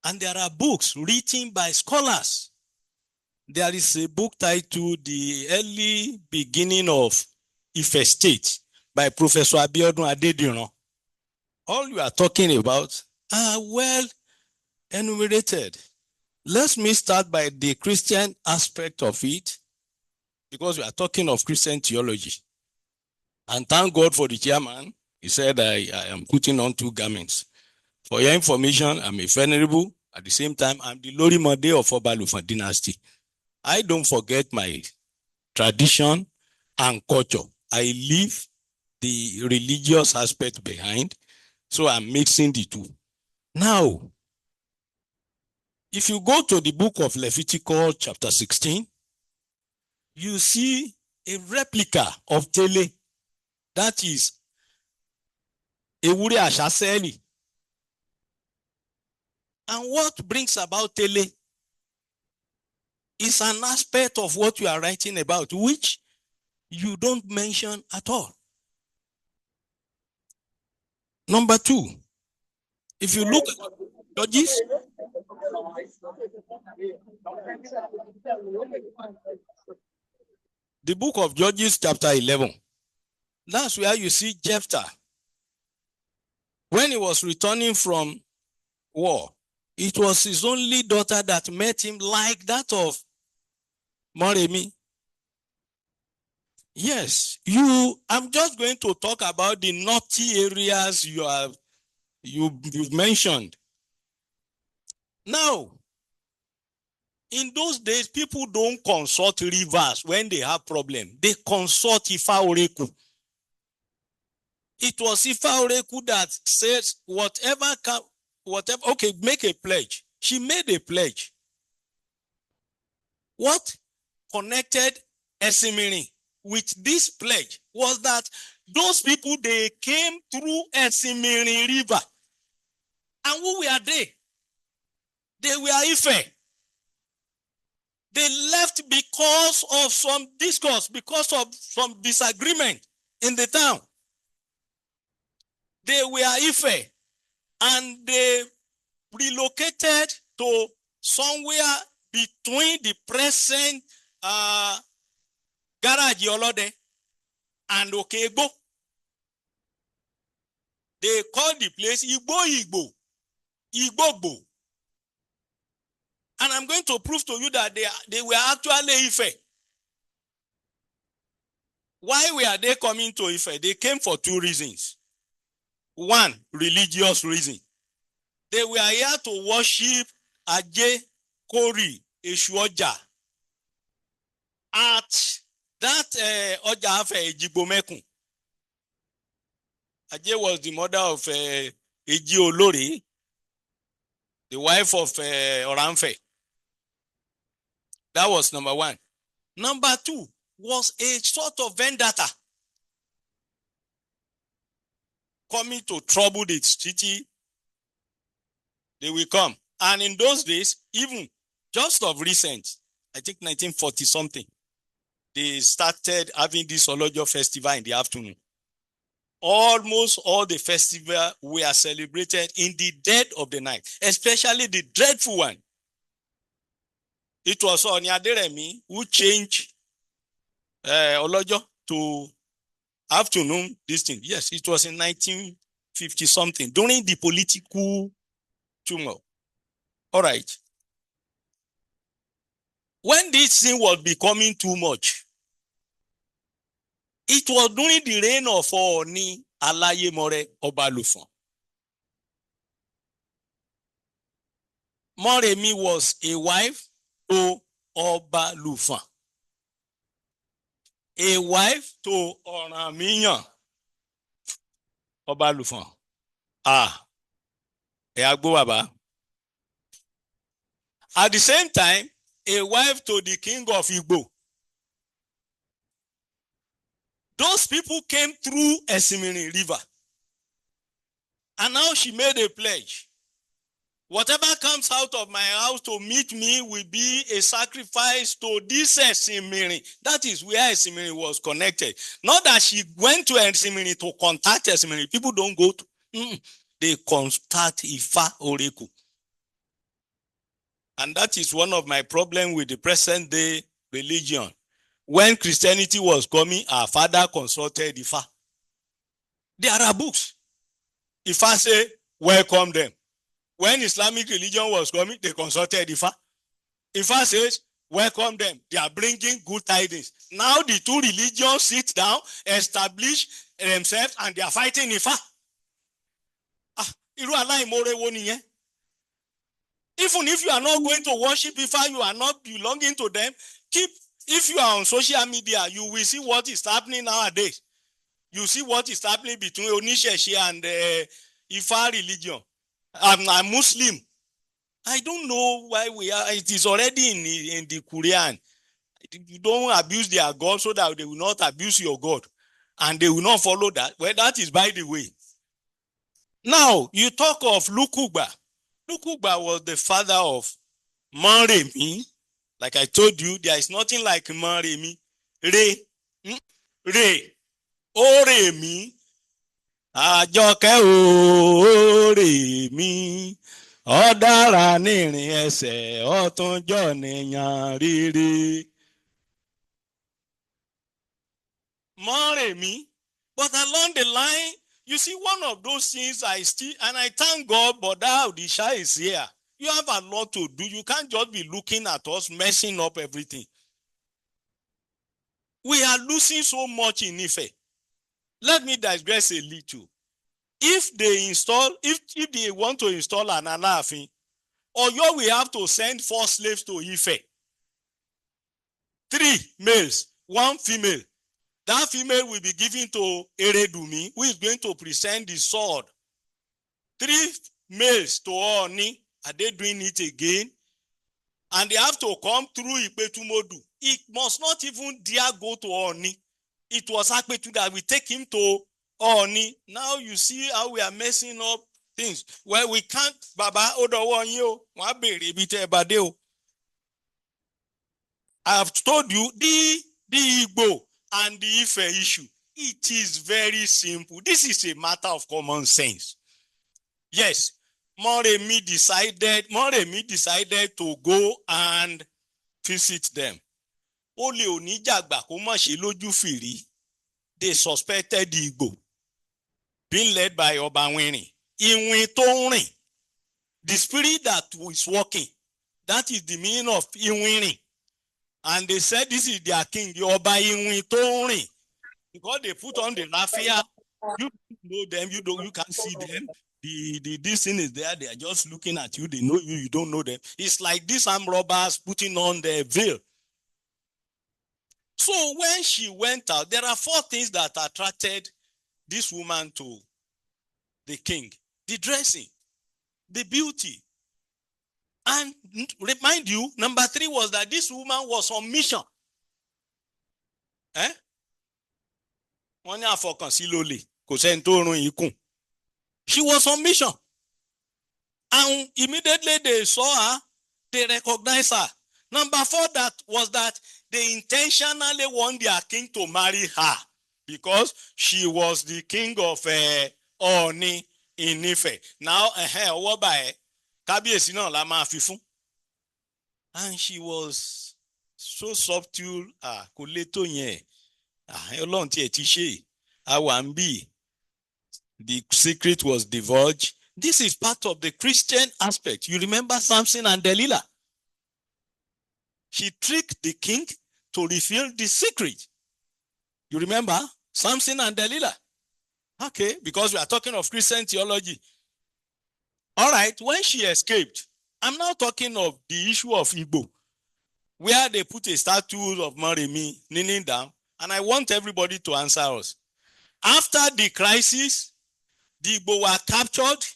And there are books written by scholars There is a book titled The Early Beginning of Ife State by Professor Abiodun Adediran. All you are talking about are well enumerated. Let me start by the Christian aspect of it, because we are talking of Christian theology. And thank God for the chairman. He said, I am putting on 2 garments. For your information, I'm a venerable. At the same time, I'm the Lorimode of Obalufon dynasty. I don't forget my tradition and culture. I leave the religious aspect behind, so I'm mixing the two. Now, if you go to the book of Leviticus chapter 16, you see a replica of Tele. That is Ewure Ashaseli. And what brings about Tele is an aspect of what you are writing about, which you don't mention at all. Number 2, if you look at Judges, the book of Judges chapter 11, that's where you see Jephthah. When he was returning from war, it was his only daughter that met him, like that of Moremi. Yes, I'm just going to talk about the naughty areas you've mentioned. Now, in those days, people don't consult rivers when they have problem. They consult Ifa Oreku. It was Ifa Oreku that says, whatever, okay, make a pledge. She made a pledge. What connected Esimiri with this pledge was that those people, they came through Esimiri River. And who were they? They were Ife. They left because of some discourse, because of some disagreement in the town. They were Ife, and they relocated to somewhere between the present Garage Olode and Okegbo. They called the place Igbo. And I'm going to prove to you that they were actually Ife. Why were they coming to Ife? They came for 2 reasons. 1, religious reason. They were here to worship Aje, Kori, Eshuoja at that Oja Afe Ejigbo-Mekun. Aje was the mother of Eji Olori, the wife of Oramfe. That was number 1. Number 2 was a sort of vendetta coming to trouble the city. They will come. And in those days, even just of recent, I think 1940 something, they started having this Olojo festival in the afternoon. Almost all the festivals were celebrated in the dead of the night, especially the dreadful one. It was Oni Aderemi who changed Olojo to afternoon this thing. Yes, it was in 1950 something, during the political turmoil. All right. When this thing was becoming too much, it was during the reign of Oni Alayemore Obalufon. Moremi was a wife to Obalufon. A wife to Oramiyan Obalufon. Eagbo Baba. At the same time, a wife to the king of Igbo. Those people came through Esimiri River. And now she made a pledge. Whatever comes out of my house to meet me will be a sacrifice to this Esimiri. That is where Esimiri was connected. Not that she went to Esimiri to contact Esimiri. People don't go to. They contact Ifa Oreku. And that is one of my problems with the present day religion. When Christianity was coming, our father consulted Ifa. There are books. Ifa say, welcome them. When Islamic religion was coming, they consulted Ifa. Ifa says, welcome them. They are bringing good tidings. Now the two religions sit down, establish themselves, and they are fighting Ifa. Even if you are not going to worship Ifa, you are not belonging to them. If you are on social media, you will see what is happening nowadays. You see what is happening between Onisheshi and Ifa religion. I'm Muslim. I don't know why we are. It is already in the Quran. You don't abuse their God so that they will not abuse your God. And they will not follow that. Well, that is by the way. Now, you talk of Lukuba. Lukuba was the father of Moremi. Like I told you, there is nothing like Moremi. Oremi. Àjọkẹ́ Oremi. Ọ̀dára nìrìn ẹsẹ̀ ọ̀túnjọ́ nìyàn rere. Moremi. But along the line, you see, one of those things I thank God, but that Odisha is here. You have a lot to do. You can't just be looking at us messing up everything. We are losing so much in Ife. Let me digress a little. If they want to install an Alaafin, Oyo will have to send 4 slaves to Ife. 3 males, 1 female. That female will be given to Eredumi, who is going to present the sword. 3 males to Oni. Are they doing it again? And they have to come through Ipetumodu. It must not even dare go to Oni. It was Akpetu that we take him to Oni. Now you see how we are messing up things. Well, we can't. Baba Odowanyo. I have told you the Igbo and the Ife issue. It is very simple. This is a matter of common sense. Yes, Moremi decided to go and visit them. They suspected the Igbo being led by Obawini. The spirit that is working, that is the meaning of Iwini. And they said this is their king, the Oba Iwini. Because they put on the raffia, you know them, you can't see them. This thing is there, they are just looking at you, they know you, you don't know them. It's like these armed robbers putting on the veil. So when she went out, there are 4 things that attracted this woman to the king. The dressing, the beauty. And remind you, number 3 was that this woman was on mission. She was on mission. And immediately they saw her, they recognized her. Number 4 was that they intentionally want their king to marry her because she was the king of Oni in Ife. Now, and she was so subtle. The secret was divulged. This is part of the Christian aspect. You remember Samson and Delilah? She tricked the king to reveal the secret. You remember Samson and Delilah? Okay, because we are talking of Christian theology. All right, when she escaped, I'm now talking of the issue of Igbo, where they put a statue of Moremi kneeling down, and I want everybody to answer us. After the crisis, the Igbo were captured.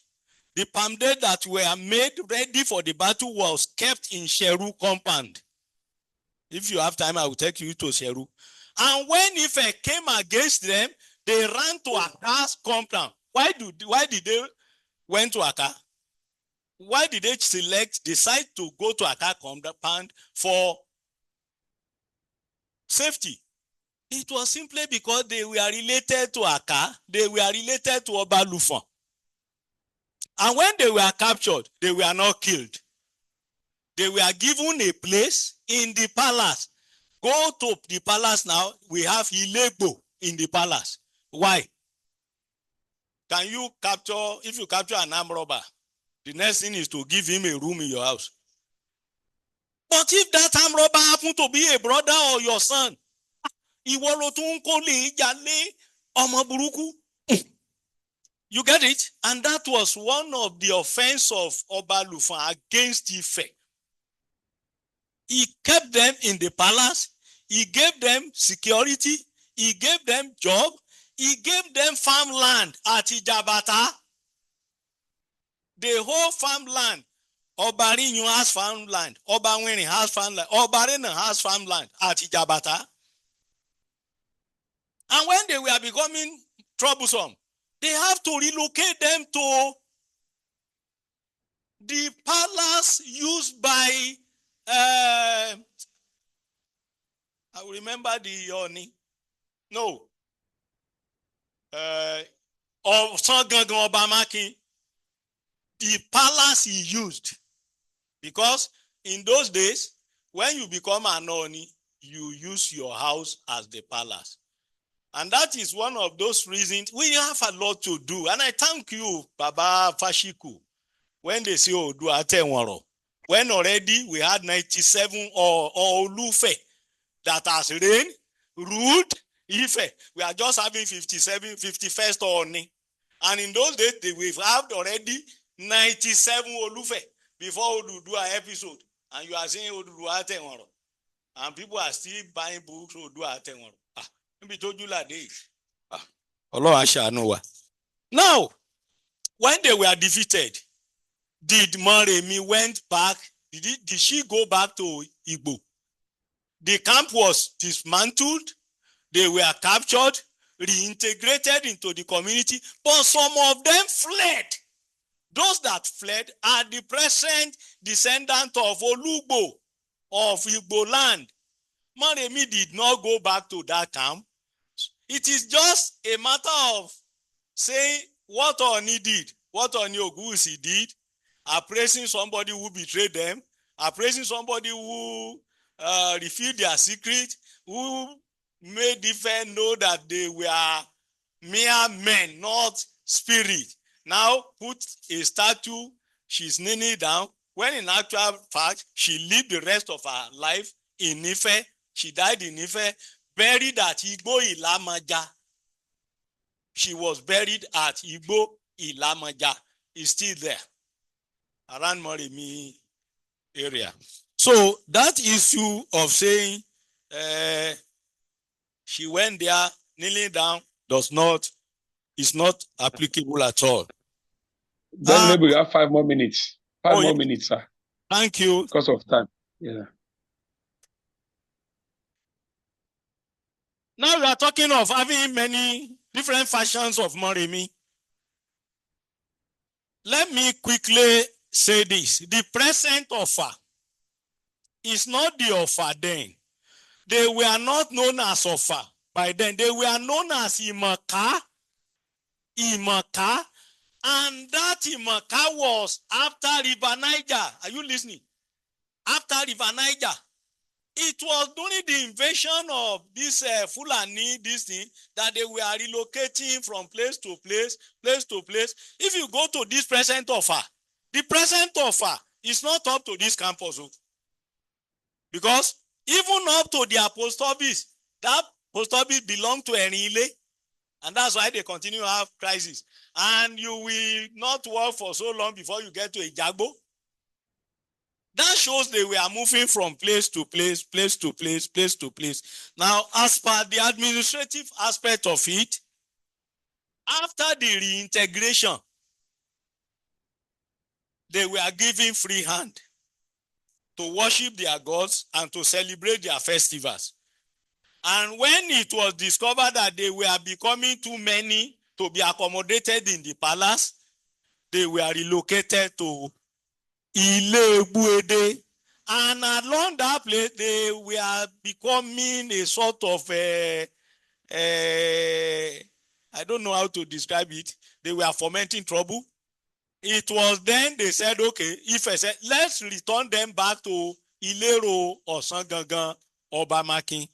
The pamphlet that were made ready for the battle was kept in Sheru compound. If you have time, I will take you to Sheru. And when Ife came against them, they ran to Aka's compound. Why did they went to Aka? Why did they decide to go to Aka compound for safety? It was simply because they were related to Aka, they were related to Obalufon. And when they were captured, they were not killed. They were given a place in the palace. Go to the palace now. We have Ilebo in the palace. Why? Can you capture, if you capture an armed robber, the next thing is to give him a room in your house. But if that armed robber happen to be a brother or your son, you get it? And that was one of the offense of Obalufan against Ife. He kept them in the palace. He gave them security. He gave them job. He gave them farmland at Ijabata. The whole farmland. Obarinyu has farmland. Obanwini has farmland. Obarena has farmland at Ijabata. And when they were becoming troublesome, they have to relocate them to the palace used by I will remember the Oni. No. Of Sangangan Obamaki. The palace he used. Because in those days, when you become an Oni, you use your house as the palace. And that is one of those reasons we have a lot to do. And I thank you, Baba Fashiku, when they say, oh, do Atenwaro. When already we had 97 or Olufe that has reigned, ruled Ife. We are just having 57, 51st Oni. And in those days, we've had already 97 Olufe before Odudua episode. And you are saying Odudua Atenwaro. And people are still buying books Odudua Atenwaro. Maybe told you like this. Now, when they were defeated, did Moremi went back? Did she go back to Igbo? The camp was dismantled. They were captured, reintegrated into the community, but some of them fled. Those that fled are the present descendants of Olugbo, of Igbo land. Moremi did not go back to that camp. It is just a matter of saying what Oni did, what Oni Ogusi did, appraising somebody who betrayed them, appraising somebody who revealed their secret, who made Ife know that they were mere men, not spirit. Now put a statue, she's kneeling down, when in actual fact, she lived the rest of her life in Ife. She died in Ife, buried at Igbo Ilamaja. She was buried at Igbo Ilamaja. It's still there, around Moremi area. So that issue of saying she went there kneeling down is not applicable at all. Then maybe we have 5 more minutes. 5 more minutes, sir. Thank you. Because of time. Yeah. Now we are talking of having many different fashions of Moremi. Let me quickly say this. The present offer is not the offer then. They were not known as offer by then. They were known as Imaka. Imaka. And that Imaka was after River Niger. Are you listening? After River Niger. It was during the invasion of this Fulani, this thing, that they were relocating from place to place, place to place. If you go to this present offer, the present offer is not up to this campus. Because even up to their post office, that post office belonged to Enrile, and that's why they continue to have crisis. And you will not work for so long before you get to a Jagbo. That shows they were moving from place to place, place to place, place to place. Now, as per the administrative aspect of it, after the reintegration, they were given free hand to worship their gods and to celebrate their festivals. And when it was discovered that they were becoming too many to be accommodated in the palace, they were relocated to Ile-Ebuede. And along that place, they were becoming a sort of, I don't know how to describe it. They were fomenting trouble. it was then they said, okay, if I said, let's return them back to Ilero or Sangangan or Bamakin.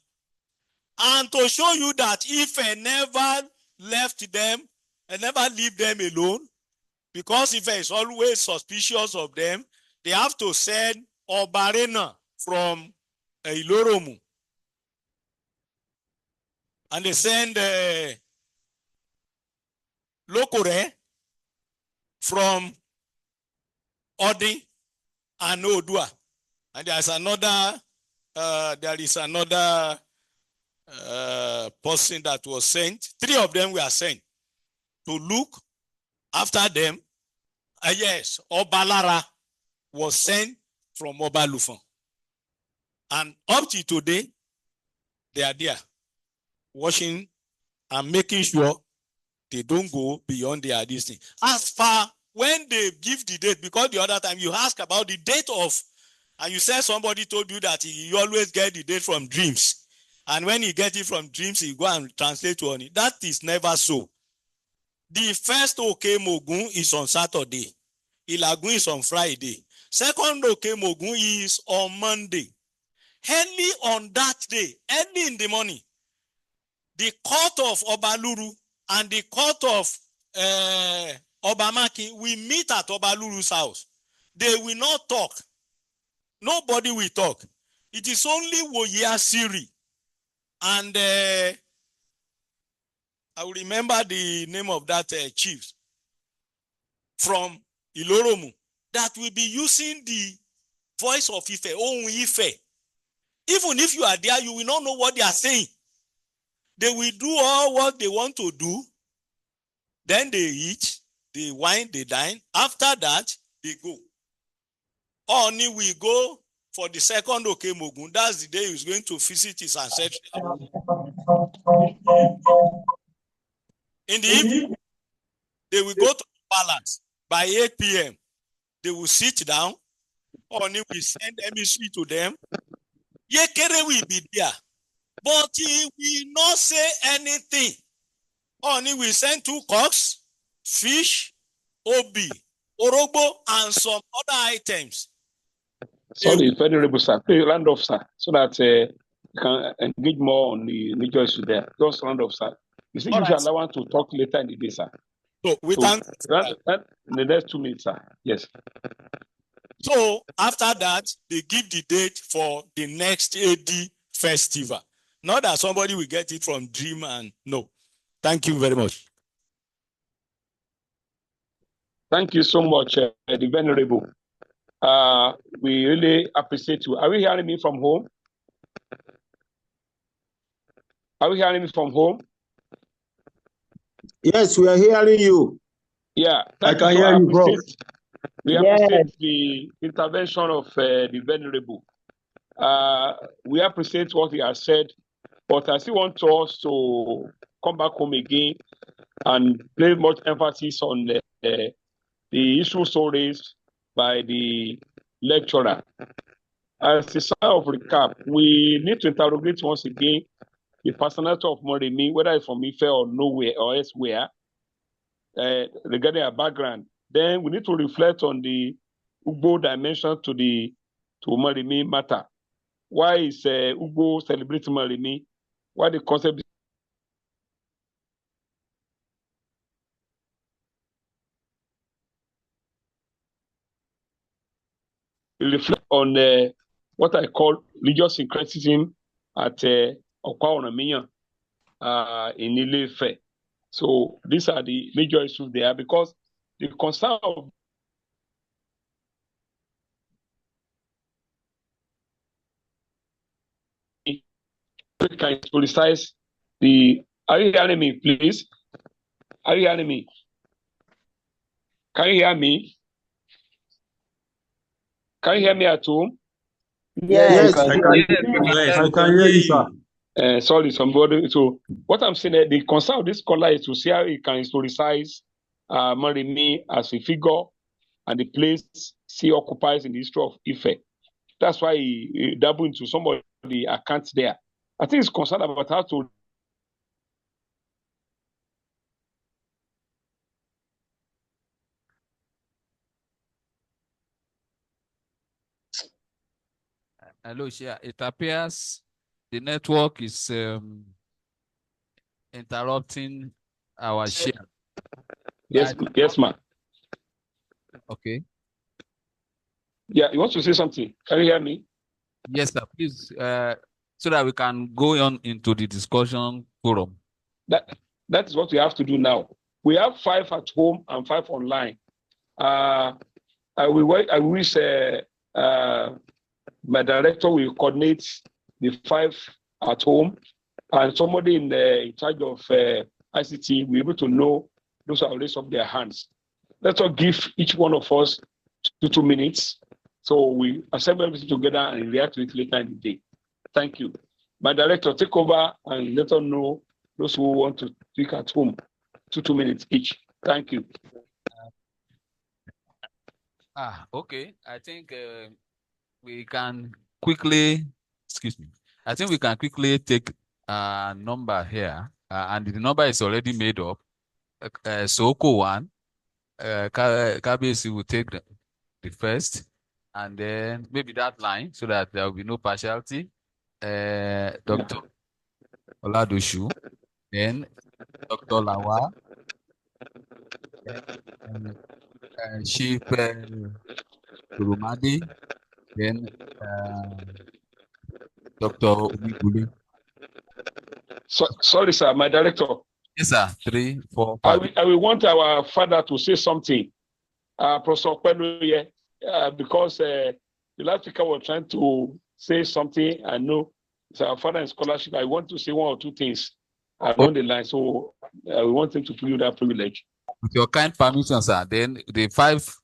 And to show you that if I never left them, I never leave them alone, because if I is always suspicious of them, they have to send Obarena from Iloromu. And they send Lokore from Odi and Odua. And there is another person that was sent. 3 of them were sent to look after them. Yes, Obalara was sent from Obalufon. And up to today, they are there watching and making sure they don't go beyond their distance. As far when they give the date, because the other time you ask about the date of, and you said somebody told you that he always get the date from dreams. And when he get it from dreams, he go and translate to it. That is never so. The first Okemogun is on Saturday. Ilagun is on Friday. Second Okemogun is on Monday. Early on that day, early in the morning, the court of Obaluru and the court of Obamaki will meet at Obaluru's house. They will not talk. Nobody will talk. It is only Woyea Siri and I will remember the name of that chief from Iloromu that will be using the voice of Ife, Ohun Ife. Even if you are there, you will not know what they are saying. They will do all what they want to do. Then they eat, they wine, they dine. After that, they go. Oni will go for the second Okemogun. That's the day he's going to visit his ancestors. In the evening, they will go to the palace. By 8 p.m., they will sit down. Oni will send emissary to them. Yekere will be there. But he will not say anything. Oni will send 2 cocks, fish, obi, orogbo, and some other items. Sorry, Venerable sir. Please round off, sir, so that you can engage more on the major issue there. Just round off, sir. You see, you shall allow one to talk later in the day, sir. So we thank in the next 2 minutes, sir. Yes. So after that, they give the date for the next EDI festival. Not that somebody will get it from dream and no. Thank you very much. Thank you so much, the Venerable. We really appreciate you. Are we hearing me from home? Are we hearing me from home? Yes, we are hearing you. Yeah, I can hear you, bro. We appreciate the intervention of the Venerable. We appreciate what he has said, but I still want us to come back home again and place much emphasis on the issues raised by the lecturer. As a sign of recap, we need to interrogate once again the personality of Moremi, whether it's from Ife or nowhere or elsewhere, regarding our background. Then we need to reflect on the Ugbo dimension to Moremi matter. Why is Ugbo celebrating Moremi? Why the concept reflect on what I call religious syncretism at Okwa in Ile-Ife. So these are the major issues there, because the concern of can politicize the. Are you hearing me, please? Are you hearing me? Can you hear me? Can you hear me at home? Yes, I can hear you, sir. Sorry, somebody. So what I'm saying, the concern of this scholar is to see how he can historicize Moremi as a figure and the place he occupies in the history of Ife. That's why he dabbled into some of the accounts there. I think he's concerned about how to Hello, Chair. It appears the network is interrupting our share. Yes, yes, ma'am. Okay. Yeah, you want to say something? Can you hear me? Yes, sir. Please, so that we can go on into the discussion forum. That is what we have to do now. We have 5 at home and 5 online. I wish my director will coordinate the 5 at home, and somebody in charge of ICT will be able to know those who have raised up their hands. Let us give each one of us 2 minutes, so we assemble everything together and react to it later in the day. Thank you. My director, take over and let us know those who want to speak at home. 2 minutes each. Thank you. Okay. I think we can quickly, excuse me. I think we can quickly take a number here, and the number is already made up. Soko 1, Kabesi will take the first, and then maybe that line so that there will be no partiality. Dr. Oladoshu, then Dr. Lawa, then Chief Urumadi, then Dr. Omiguli. Sorry, sir, my director. Yes, sir. 3, 4, 5. I will want our father to say something. Professor Kwenuye, because the last speaker was trying to say something. I know it's our father in scholarship. I want to say 1 or 2 things along the line. So we want him to give you that privilege. With your kind permission, sir, then the 5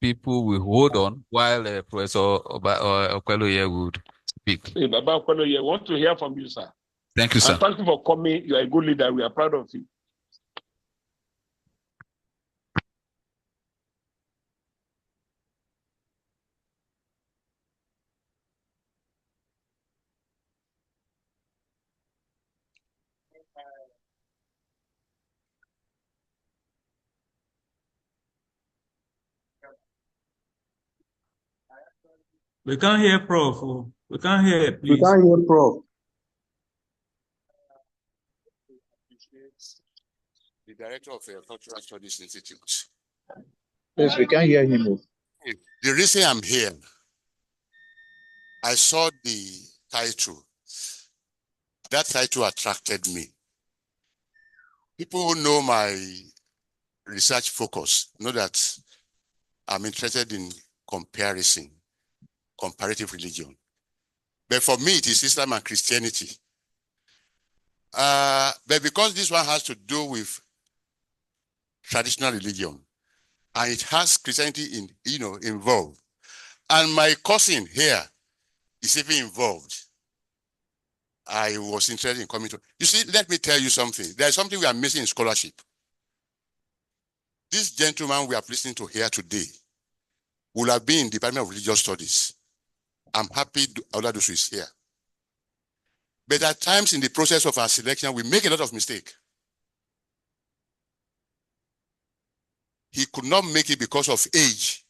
people will hold on while Professor Okweloye would speak. Hey, Baba Okweloye, want to hear from you, sir. Thank you, sir. And thank you for coming. You are a good leader. We are proud of you. We can't hear Prof. We can't hear, please. We can't hear Prof. The director of the Cultural Studies Institute. Yes, we can't hear him. The reason I'm here, I saw the title. That title attracted me. People who know my research focus know that I'm interested in comparative religion. But for me, it is Islam and Christianity. But because this one has to do with traditional religion, and it has Christianity involved, and my cousin here is even involved, I was interested in coming to. You see, let me tell you something. There's something we are missing in scholarship. This gentleman we are listening to here today will have been in the Department of Religious Studies. I'm happy Oladosu is here. But at times in the process of our selection, we make a lot of mistakes. He could not make it because of age.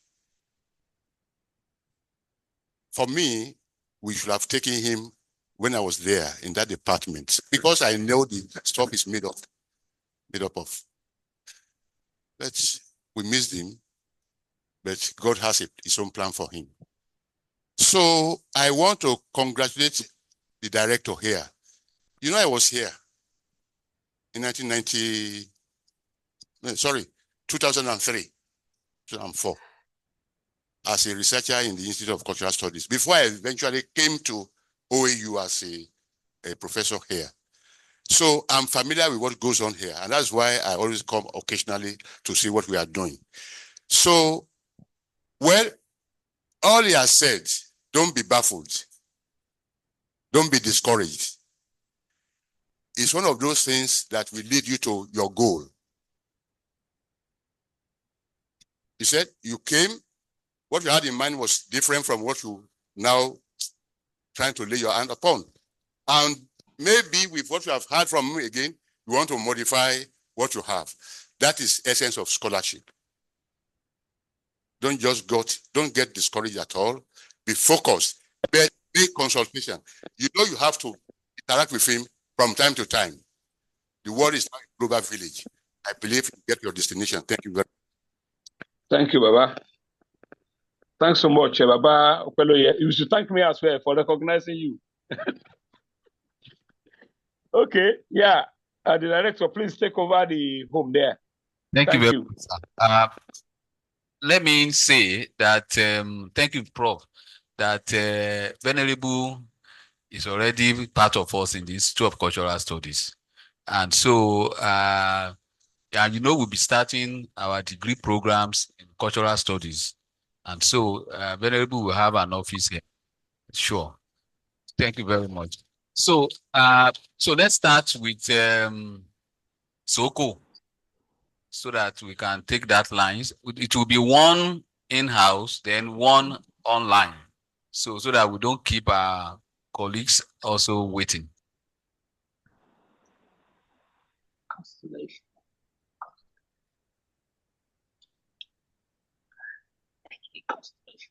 For me, we should have taken him when I was there in that department, because I know the stuff is made up of. But we missed him, but God has his own plan for him. So I want to congratulate the director here. You know, I was here in 2003, 2004, as a researcher in the Institute of Cultural Studies, before I eventually came to OAU as a professor here. So I'm familiar with what goes on here, and that's why I always come occasionally to see what we are doing. So, well, all he has said, don't be baffled, don't be discouraged. It's one of those things that will lead you to your goal. He said, you came, what you had in mind was different from what you now trying to lay your hand upon. And maybe with what you have heard from me again, you want to modify what you have. That is essence of scholarship. Don't get discouraged at all. Be focused. But make consultation. You know you have to interact with him from time to time. The world is now a global village. I believe you get your destination. Thank you very much. Thank you, Baba. Thanks so much, Baba Opeloye. You should thank me as well for recognizing you. Okay, yeah. The director, please take over the home there. Thank you very much, sir. Let me say that thank you, Prof, that Venerable is already part of us in the Institute of Cultural Studies. And so, and you know, we'll be starting our degree programs in cultural studies. And so, Venerable will have an office here. Sure. Thank you very much. So, so let's start with Soko, so that we can take that lines. It will be one in-house, then one online. So that we don't keep our colleagues also waiting.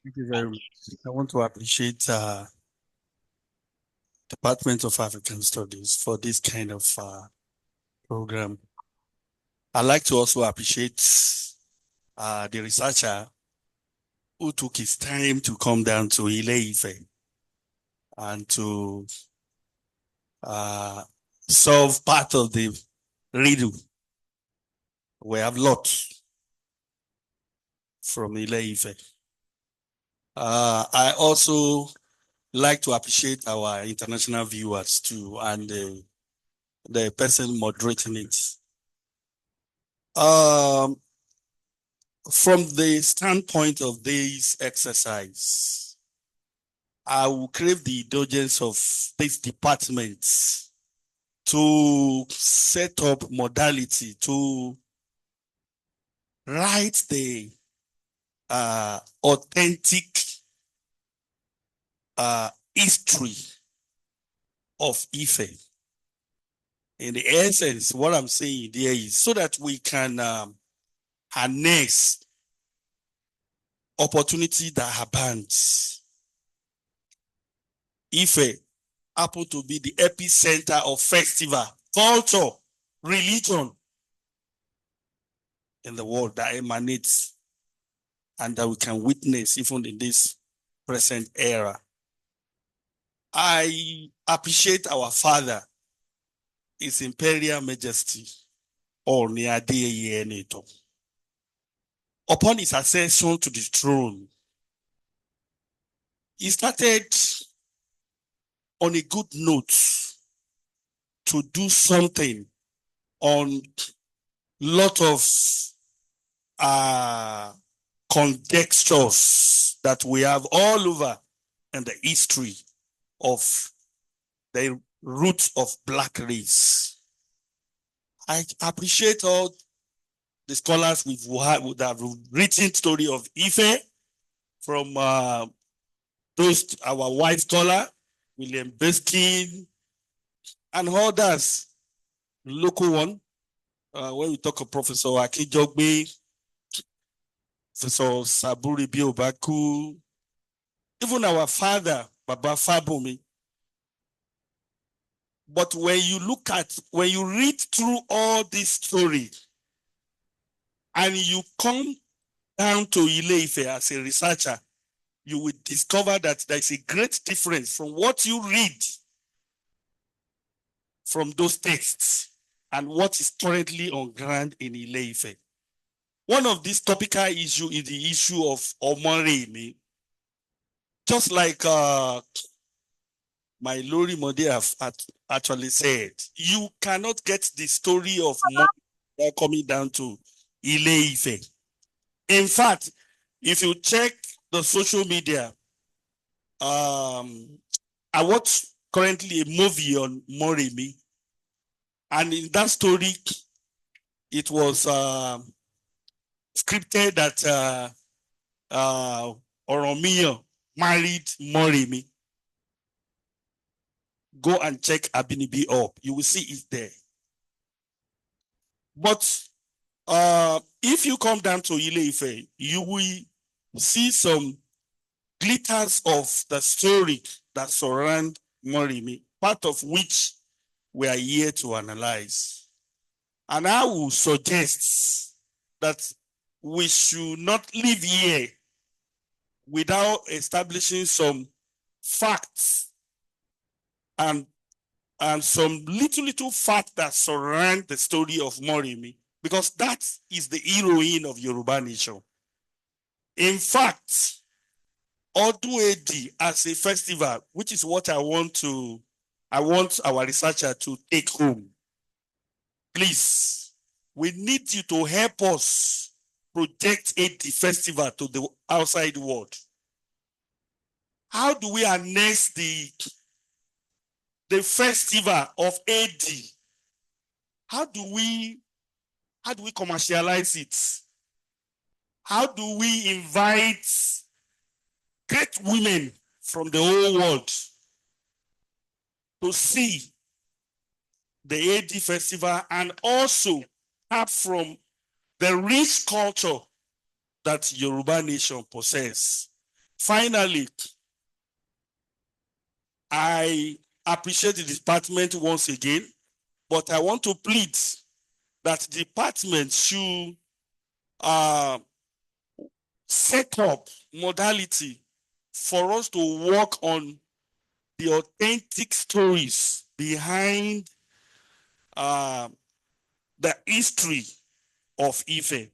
Thank you very much. I want to appreciate Department of African Studies for this kind of program. I'd like to also appreciate the researcher who took his time to come down to Ile-Ife and to solve part of the riddle. We have lots from Ile-Ife. I also like to appreciate our international viewers too, and the person moderating it. From the standpoint of this exercise, I will crave the indulgence of this department to set up modality to write the authentic history of Ife. In the essence, what I'm saying there is so that we can harness opportunity that abounds. Ife happened to be the epicenter of festival, culture, religion in the world that emanates and that we can witness even in this present era. I appreciate our father, His Imperial Majesty, Oni Adeyeye Eneto. Upon his accession to the throne, he started on a good note to do something on lot of contextures that we have all over in the history of the roots of Black race. I appreciate all the scholars that have written story of Ife, from those, our white scholar, William Baskin, and others, local one, when we talk of Professor Akijogbe, Professor Saburi Biobaku, even our father, Baba Fabumi. But when you read through all this story, and you come down to Ile-Ife as a researcher, you will discover that there's a great difference from what you read from those texts and what is currently on ground in Ile-Ife. One of these topical issues is the issue of MOREMI. Just like my Lori Mode have actually said, you cannot get the story of MOREMI coming down to Ile-Ife. In fact, if you check the social media, I watch currently a movie on MOREMI, and in that story, it was scripted that Oromia married MOREMI. Go and check Abinibi up. You will see it there. But if you come down to Ile-Ife, you will see some glitters of the story that surround Moremi, part of which we are here to analyze. And I will suggest that we should not leave here without establishing some facts and some little facts that surround the story of Moremi, because that is the heroine of Yoruba nation. In fact, Odun EDI as a festival, which is what I want our researcher to take home. Please, we need you to help us project EDI festival to the outside world. How do we harness the festival of EDI? How do we commercialize it? How do we invite great women from the whole world to see the EDI festival and also tap from the rich culture that Yoruba nation possess? Finally, I appreciate the department once again, but I want to plead that the department should set up modality for us to work on the authentic stories behind the history of Ife,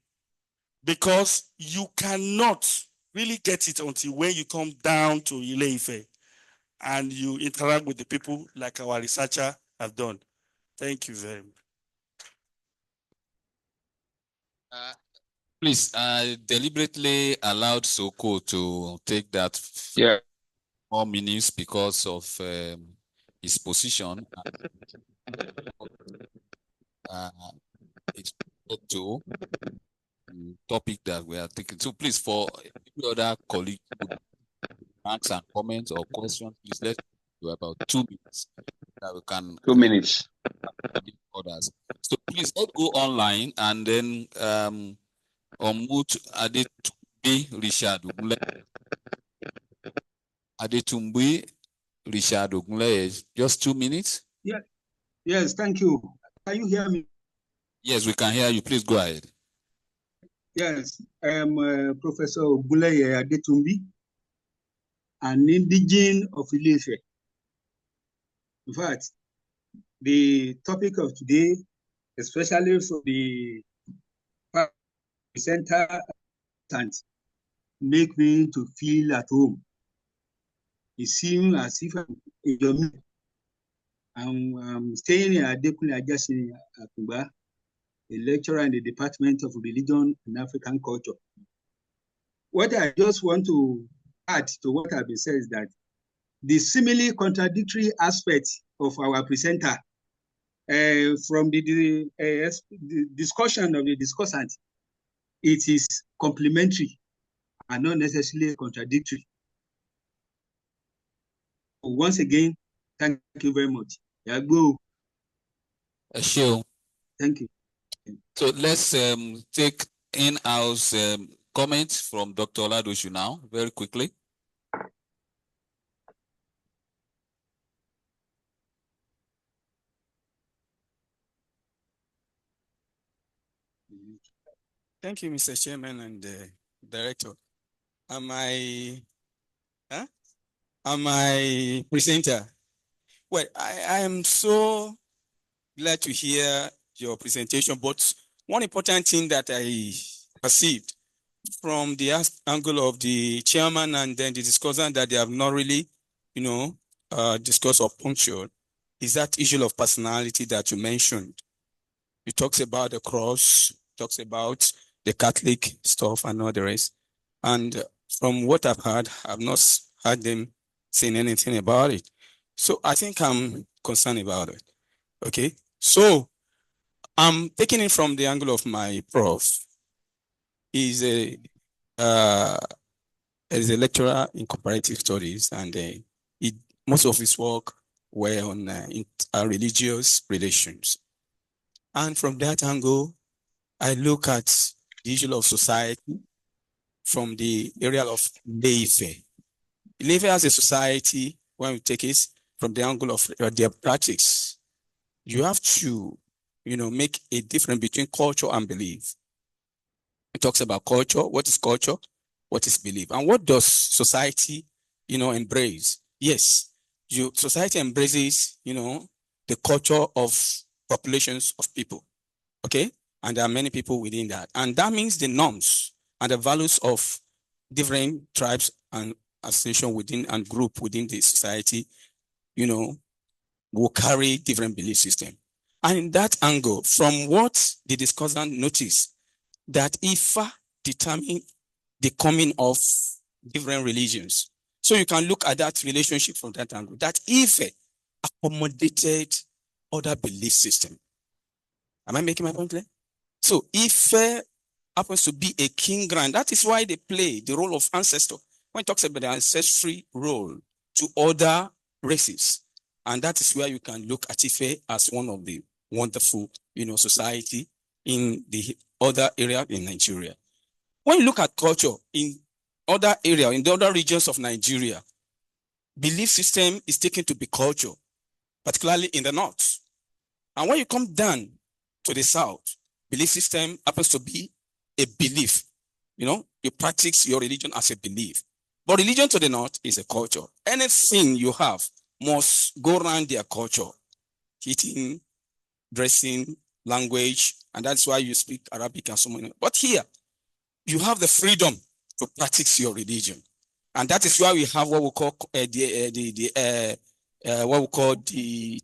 because you cannot really get it until when you come down to Ile Ife and you interact with the people like our researcher have done. Thank you very much. Please, I deliberately allowed Soko to take that 4 minutes because of his position. It's to the topic that we are taking. So please, for every other colleague, remarks and comments or questions, please let's do about 2 minutes that we can 2 minutes. Others. So please let's go online and then unmute Adetumbi Richard Ogunle. Adetumbi Richard Ogunle, just 2 minutes. Yeah. Yes, thank you. Can you hear me? Yes, we can hear you. Please go ahead. Yes, I am Professor Ogunleye Adetumbi, an indigene of Ile-Ife. In fact, the topic of today, especially for the center, make me to feel at home. It seems as if I'm staying in Adekunle Ajasini Akuba, a lecturer in the Department of Religion and African Culture. What I just want to add to what I've been said is that the seemingly contradictory aspect of our presenter from the discussion of the discussant, it is complementary and not necessarily contradictory. Once again, thank you very much. Sure. Thank you. So let's take in-house comments from Dr. Oladoshu now, very quickly. Thank you, Mr. Chairman and Director. Am I presenter? Well, I am so glad to hear your presentation, but one important thing that I perceived from the angle of the chairman and then the discussant that they have not really, discussed or punctured is that issue of personality that you mentioned. It talks about the cross, talks about the Catholic stuff and all the rest. And from what I've heard, I've not heard them saying anything about it. So I think I'm concerned about it. Okay. So I'm taking it from the angle of my prof. He's a lecturer in comparative studies, and most of his work were on religious relations. And from that angle, I look at the issue of society from the area of Ile-Ife. Ile-Ife as a society when we take it from the angle of their practice, you have to, make a difference between culture and belief. It talks about culture. What is culture? What is belief? And what does society, embrace? Yes, society embraces, the culture of populations of people. Okay? And there are many people within that. And that means the norms and the values of different tribes and association within and group within the society, will carry different belief system. And in that angle, from what the discussant noticed, that Ifa determine the coming of different religions. So you can look at that relationship from that angle, that Ife accommodated other belief system. Am I making my point clear? So Ife happens to be a king grand. That is why they play the role of ancestor. When it talks about the ancestry role to other races. And that is where you can look at Ife as one of the wonderful, society in the other area in Nigeria. When you look at culture in other area, in the other regions of Nigeria, belief system is taken to be culture, particularly in the north. And when you come down to the south, belief system happens to be a belief. You practice your religion as a belief. But religion to the north is a culture. Anything you have must go around their culture. Eating, dressing, language, and that's why you speak Arabic and so many. But here, you have the freedom to practice your religion. And that is why we have what we call the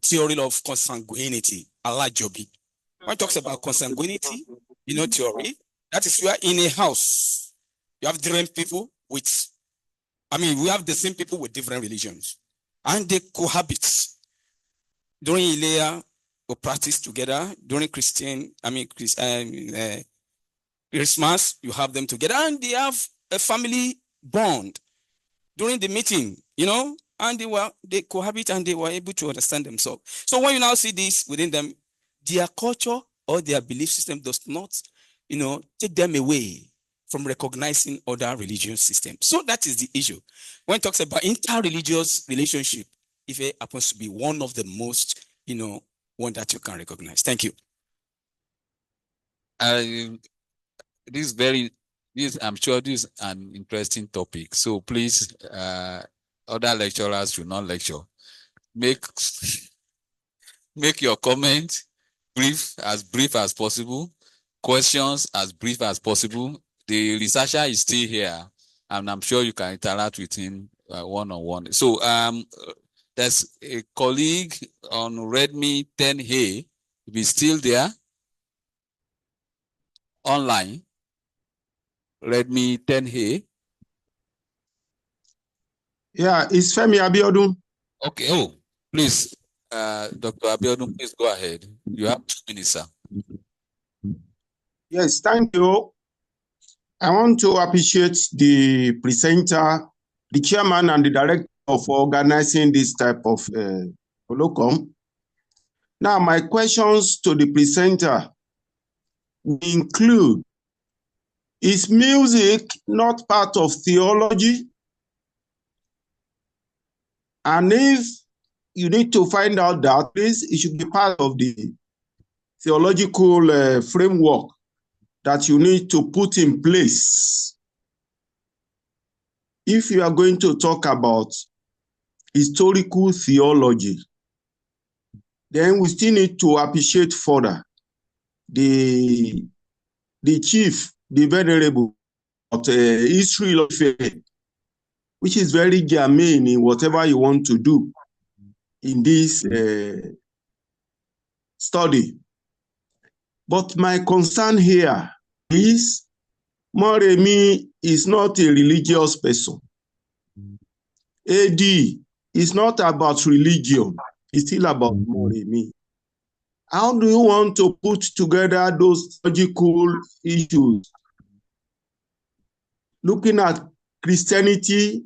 theory of consanguinity, Alajobi. When it talks about consanguinity, theory, that is where in a house, you have different people we have the same people with different religions. And they cohabit. During Ilea, we practice together. During Christmas, you have them together. And they have a family bond. During the meeting, and they cohabit and they were able to understand themselves. So when you now see this within them, their culture or their belief system does not, take them away from recognizing other religious systems. So that is the issue. When it talks about inter-religious relationship, if it happens to be one of the most, one that you can recognize. Thank you. I'm sure this is an interesting topic. So please, other lecturers should not lecture. Make your comment brief as possible. Questions as brief as possible. The researcher is still here, and I'm sure you can interact with him one-on-one. So there's a colleague on Redmi 10A. If he's still there, online. Redmi 10A. Yeah, it's Femi Abiodun. Okay. Oh, please, Dr. Abiodun, please go ahead. You have 2 minutes, sir. Yes, thank you. I want to appreciate the presenter, the chairman, and the director for organizing this type of colloquium. Now, my questions to the presenter include, is music not part of theology? And if you need to find out that, please, it should be part of the theological framework that you need to put in place. If you are going to talk about historical theology, then we still need to appreciate further the chief, the venerable of history of faith, which is very germane in whatever you want to do in this study. But my concern here is Moremi is not a religious person. EDI is not about religion. It's still about Moremi. How do you want to put together those logical issues? Looking at Christianity,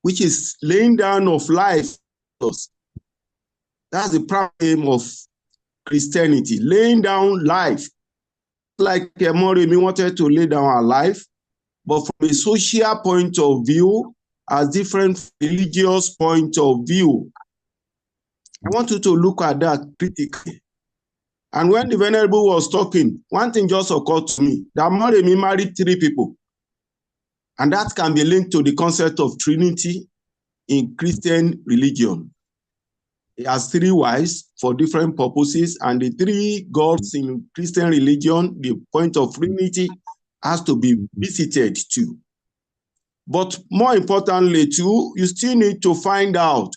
which is laying down of life. That's the problem of Christianity, laying down life. Like Moremi wanted to lay down our life, but from a social point of view, as different religious point of view. I want you to look at that critically. And when the Venerable was talking, one thing just occurred to me, that Moremi married 3 people. And that can be linked to the concept of Trinity in Christian religion. He has 3 wives for different purposes, and the 3 gods in Christian religion, the point of Trinity has to be visited too. But more importantly too, you still need to find out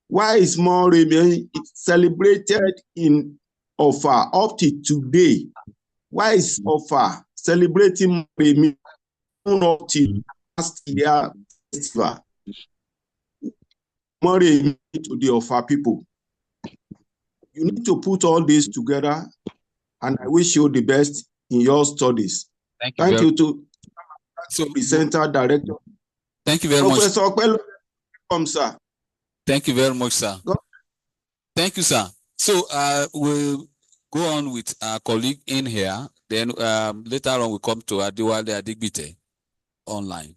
why is Moremi celebrated in Offa up to today? Why is Offa celebrating Moremi up to last year festival? Moremi to the Offa people. You need to put all this together, and I wish you the best in your studies. Thank you to presenter, director. Thank you very much. Professor Okpelo, welcome, sir. Thank you very much, sir. Thank you, sir. So we'll go on with our colleague in here. Then later on, we'll come to Adewale Adigbite online.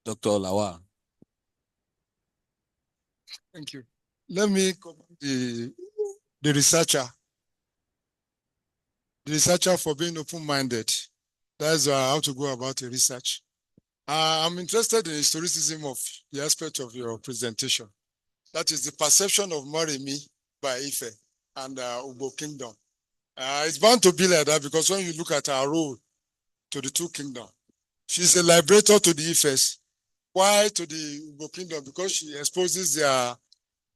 Dr. Lawal. Thank you. Let me come to the researcher. The researcher for being open-minded. That's how to go about the research. I'm interested in historicism of the aspect of your presentation. That is the perception of Moremi by Ife and Ugbo Kingdom. It's bound to be like that because when you look at her role to the 2 kingdoms, she's a liberator to the Ifes. Why to the Ugbo Kingdom? Because she exposes their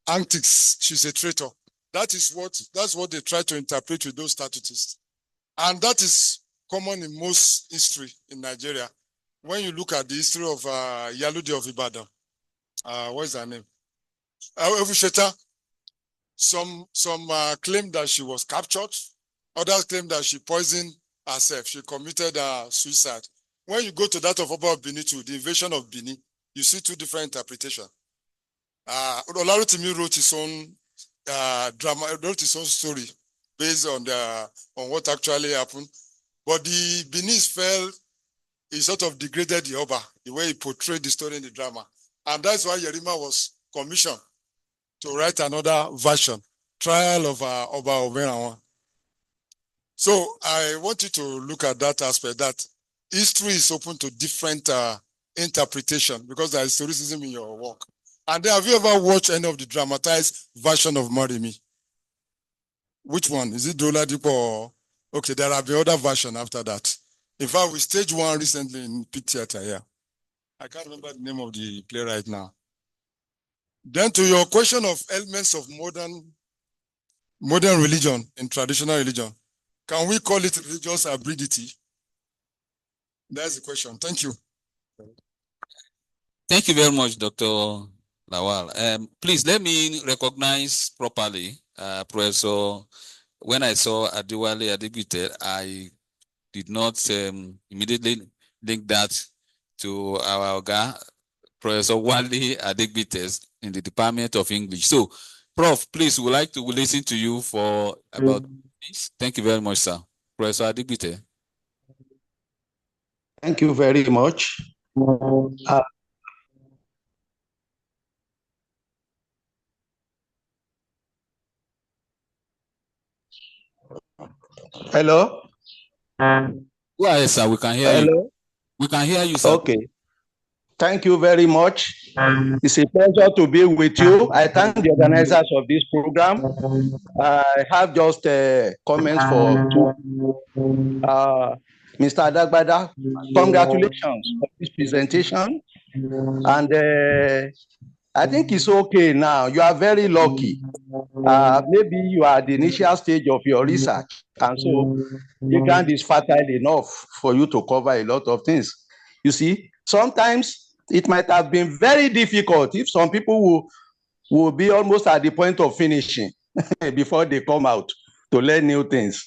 antics. She's a traitor. That's what they try to interpret with those statutes. And that is common in most history in Nigeria. When you look at the history of Yalude of Ibadan, what is her name? Evusheta. Some claim that she was captured. Others claim that she poisoned herself. She committed suicide. When you go to that of Oba of Benin, the invasion of Benin, you see 2 different interpretations. Olarotimi wrote his own wrote his own story based on what actually happened. But the Benin felt he sort of degraded the Oba, the way he portrayed the story in the drama. And that's why Yerima was commissioned to write another version, Trial of Oba Oberawan. So I want you to look at that aspect, that history is open to different interpretation because there is historicism in your work. And then have you ever watched any of the dramatized version of Moremi? Which one? Is it Dola Dipo or... Okay, there will be other version after that. In fact, we staged one recently in Pit Theater here. I can't remember the name of the play right now. Then to your question of elements of modern religion and traditional religion, can we call it religious hybridity? That's the question. Thank you. Thank you very much, Dr. Lawal. Please let me recognize properly, Professor. When I saw Adewale Adigbite, I did not immediately link that to our guy, Professor Wale Adigbite in the Department of English. So, Prof, please, we'd like to listen to you for about this. Thank you very much, sir. Professor Adigbite. Thank you very much. Hello? Go ahead, sir. We can hear you. We can hear you, sir. Okay. Thank you very much. It's a pleasure to be with you. I thank the organizers of this program. I have just comments for Mr. Adagbada. Congratulations for this presentation. And I think it's okay now. You are very lucky. Maybe you are at the initial stage of your research. And so the ground is fertile enough for you to cover a lot of things. You see, sometimes it might have been very difficult if some people will be almost at the point of finishing before they come out to learn new things.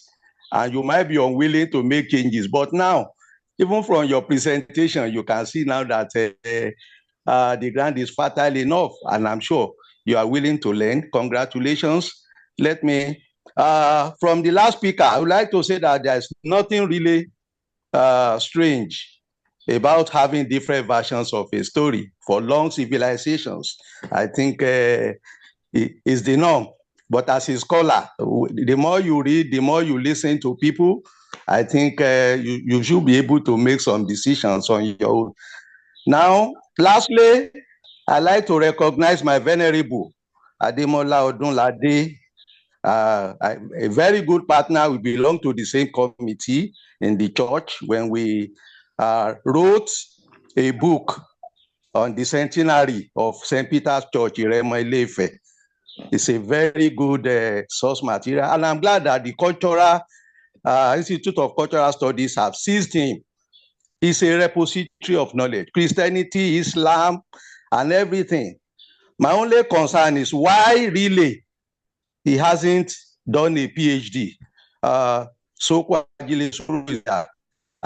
And you might be unwilling to make changes. But now, even from your presentation, you can see now that the ground is fertile enough. And I'm sure you are willing to learn. Congratulations. Let me, from the last speaker, I would like to say that there's nothing really strange about having different versions of a story for long civilizations. I think is the norm. But as a scholar, the more you read, the more you listen to people, I think you should be able to make some decisions on your own. Now, lastly, I'd like to recognize my venerable Ademola Odunlade, a very good partner. We belong to the same committee in the church when we wrote a book on the centenary of St. Peter's Church, Iremo Ile-Ife. It's a very good source material, and I'm glad that the Cultural Institute of Cultural Studies have seized him. He's a repository of knowledge, Christianity, Islam, and everything. My only concern is why really he hasn't done a PhD. I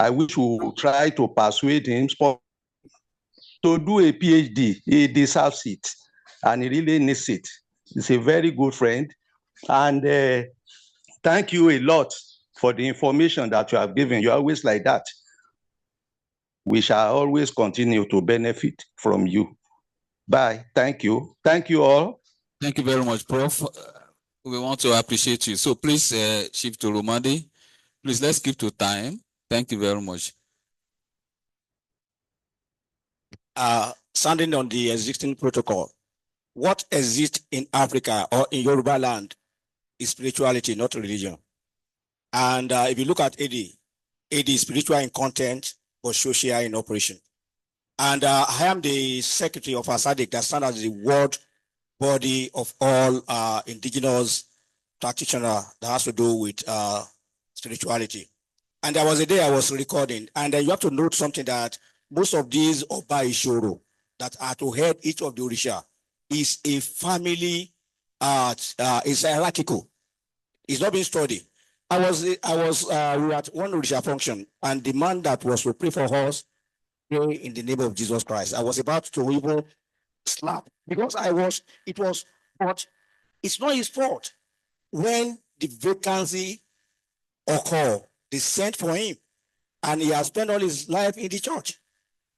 wish we would try to persuade him to do a PhD. He deserves it, and he really needs it. He's a very good friend, and thank you a lot for the information that you have given. You're always like that. We shall always continue to benefit from you. Bye. Thank you. Thank you all. Thank you very much, Prof. We want to appreciate you. So please shift to Rumadi. Please, let's keep to time. Thank you very much. Standing on the existing protocol, what exists in Africa or in Yoruba land is spirituality, not religion. And if you look at EDI, EDI is spiritual in content, but social in operation. And I am the secretary of ASADIC that stands as the world body of all indigenous practitioners that has to do with spirituality. And there was a day I was recording, and you have to note something, that most of these Oba Ishoro that are to head each of the Orisha is a family, is hierarchical. It's not being studied. we were at one Orisha function, and the man that was to pray for us, pray in the name of Jesus Christ. I was about to even slap because but it's not his fault. When the vacancy occurred, they sent for him, and he has spent all his life in the church.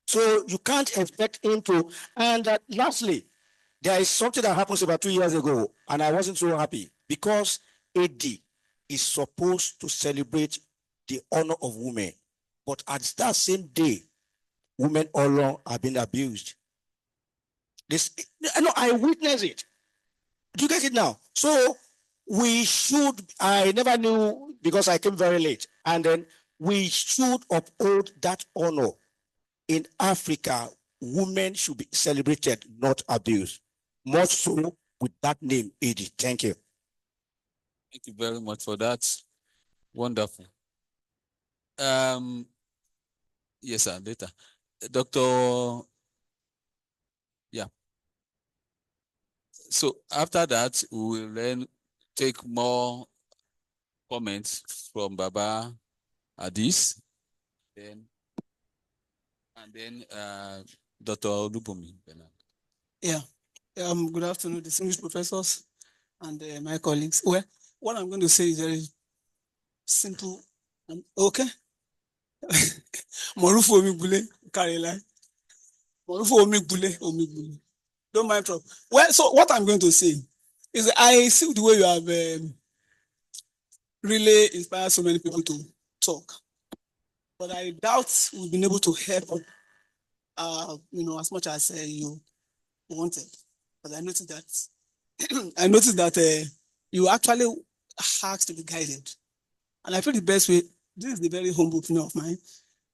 So you can't expect him to. And lastly, there is something that happened about 2 years ago, and I wasn't so happy because AD is supposed to celebrate the honor of women, but at that same day, women honor have been abused. I witnessed it. Do you get it now? So we should, I never knew because I came very late, and then we should uphold that honor. In Africa, women should be celebrated, not abused. More so with that name, EDI. Thank you. Thank you very much for that. Wonderful. Yes, sir, later. Dr. Yeah. So after that, we will then take more comments from Baba Adis, and then Dr. Olubumi. Yeah. Good afternoon, distinguished professors and my colleagues. Well, what I'm going to say is very simple and okay. Morufu omibule, Karela. Morufu omibule. Don't mind trouble. Well, so what I'm going to say is that I see the way you have really inspired so many people to talk, but I doubt we've been able to help, as much as you wanted. But I noticed that you actually asked to be guided, and I feel the best way. This is the very humble opinion of mine.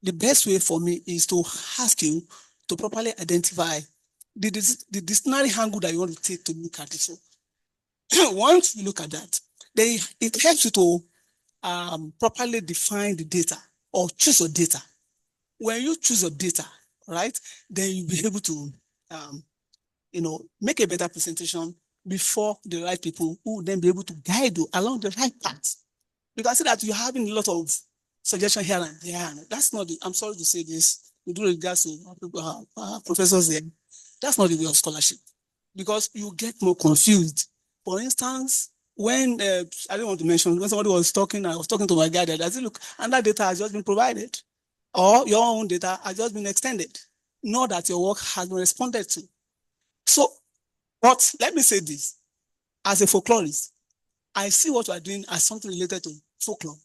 The best way for me is to ask you to properly identify the dictionary angle that you want to take to look at it. So once you look at that, then it helps you to properly define the data or choose your data. When you choose your data, right, then you'll be able to make a better presentation before the right people who will then be able to guide you along the right path. You can see that you're having a lot of suggestions here and there. That's not I'm sorry to say this, with regards to professors there. That's not the way of scholarship, because you get more confused. For instance, when I don't want to mention, when somebody was talking, I was talking to my guy that I said, look, and that data has just been provided. or your own data has just been extended, not that your work has been responded to. So, but let me say this, as a folklorist, I see what you are doing as something related to folklore.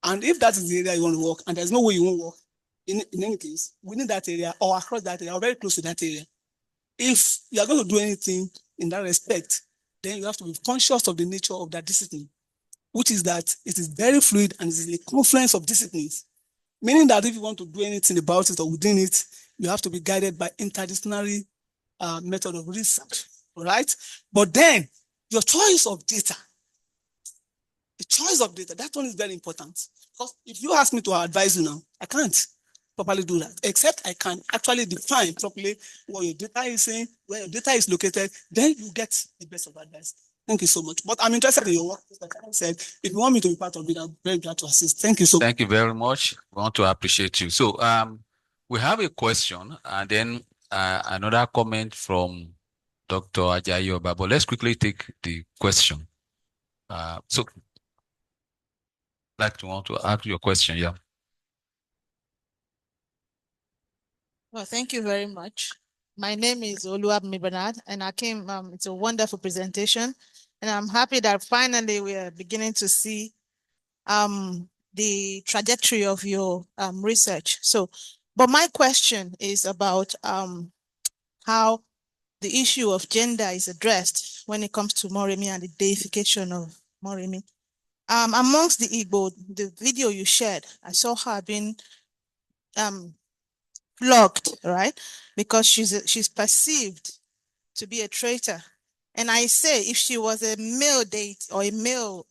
And if that is the area you want to work, and there's no way you won't work, in any case, within that area or across that area or very close to that area, if you are going to do anything in that respect, then you have to be conscious of the nature of that discipline, which is that it is very fluid and it is a confluence of disciplines. Meaning that if you want to do anything about it or within it, you have to be guided by interdisciplinary method of research, right? But then your choice of data, that one is very important. Because if you ask me to advise you now, I can't properly do that, except I can actually define properly what your data is saying, where your data is located, then you get the best of advice. Thank you so much. But I'm interested in your work. Like I said, if you want me to be part of it, I'm very glad to assist. Thank you so much. Thank you very much. We want to appreciate you. So we have a question and then another comment from Dr. Ajayi Oba. But let's quickly take the question. So like to want to ask your question, yeah. Well, thank you very much. My name is Oluwabumi Bernard, and I came, it's a wonderful presentation, and I'm happy that finally we are beginning to see the trajectory of your research. So, but my question is about how the issue of gender is addressed when it comes to Moremi and the deification of Moremi. Amongst the Igbo, the video you shared, I saw her being flogged, right? Because she's perceived to be a traitor. And I say, if she was a male date or a male,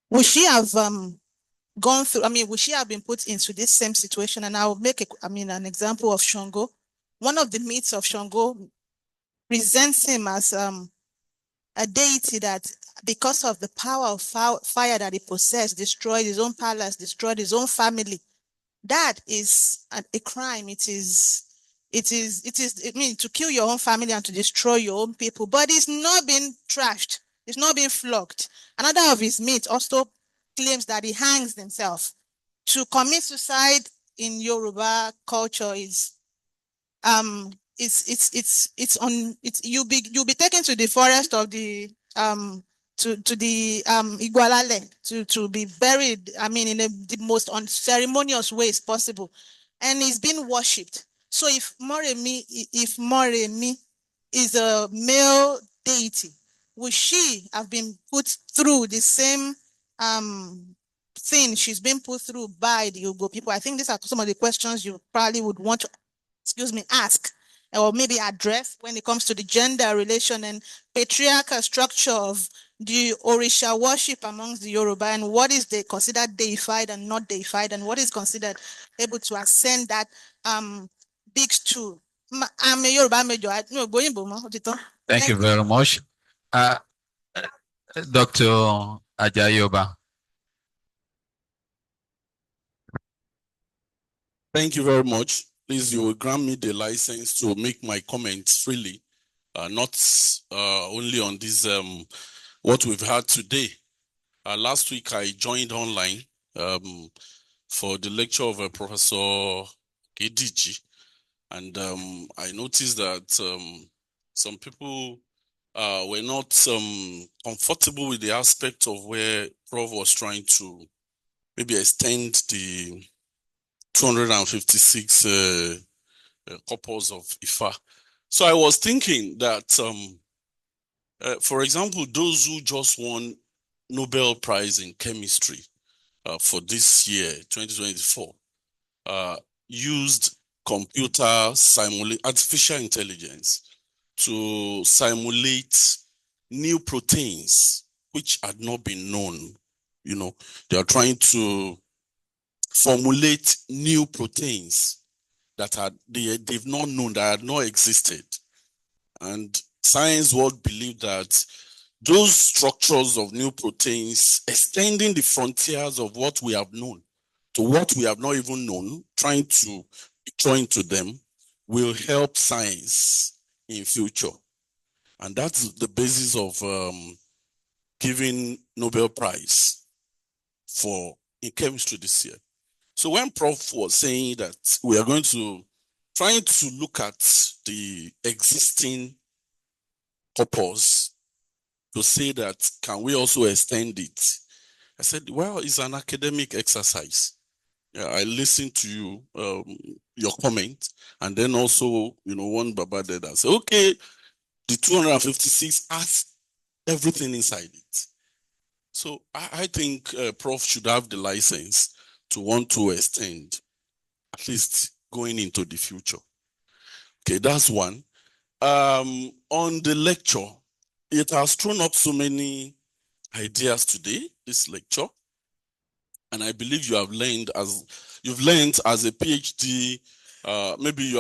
would she have gone through, would she have been put into this same situation? And I'll make an example of Shango. One of the myths of Shango presents him as a deity that, because of the power of fire that he possessed, destroyed his own palace, destroyed his own family. That is a crime. It means to kill your own family and to destroy your own people, but it's not being trashed. It's not being flogged. Another of his myths also claims that he hangs himself. To commit suicide in Yoruba culture is you'll be taken to the forest of the to the Igualale to be buried, in the most unceremonious ways possible, and he's been worshipped. So if Moremi is a male deity, would she have been put through the same thing she's been put through by the Igbo people? I think these are some of the questions you probably would want to ask or maybe address when it comes to the gender relation and patriarchal structure of the Orisha worship amongst the Yoruba, and what is considered deified and not deified, and what is considered able to ascend that big stool. I'm a Yoruba major. Thank you very much. Dr. Ajayi Oba. Thank you very much. Please, you will grant me the license to make my comments freely, not only on this, what we've had today. Last week, I joined online for the lecture of Professor EDI, and I noticed that some people were not comfortable with the aspect of where Prof was trying to maybe extend the 256 couples of Ifa. So I was thinking that, for example, those who just won Nobel Prize in Chemistry for this year, 2024, used artificial intelligence to simulate new proteins which had not been known. You know, they are trying to formulate new proteins that they've not known, that had not existed. And science world believe that those structures of new proteins, extending the frontiers of what we have known to what we have not even known, trying to join to them, will help science in future. And that's the basis of giving Nobel Prize in chemistry this year. So when Prof was saying that we are trying to look at the existing purpose to say that, can we also extend it? I said, well, it's an academic exercise. Yeah, I listened to you, your comment, and then also, one Baba did that. Say, okay, the 256 has everything inside it. So I think Prof should have the license to want to extend, at least going into the future. Okay, that's one. On the lecture, it has thrown up so many ideas today, this lecture. And I believe you have learned as a PhD, maybe you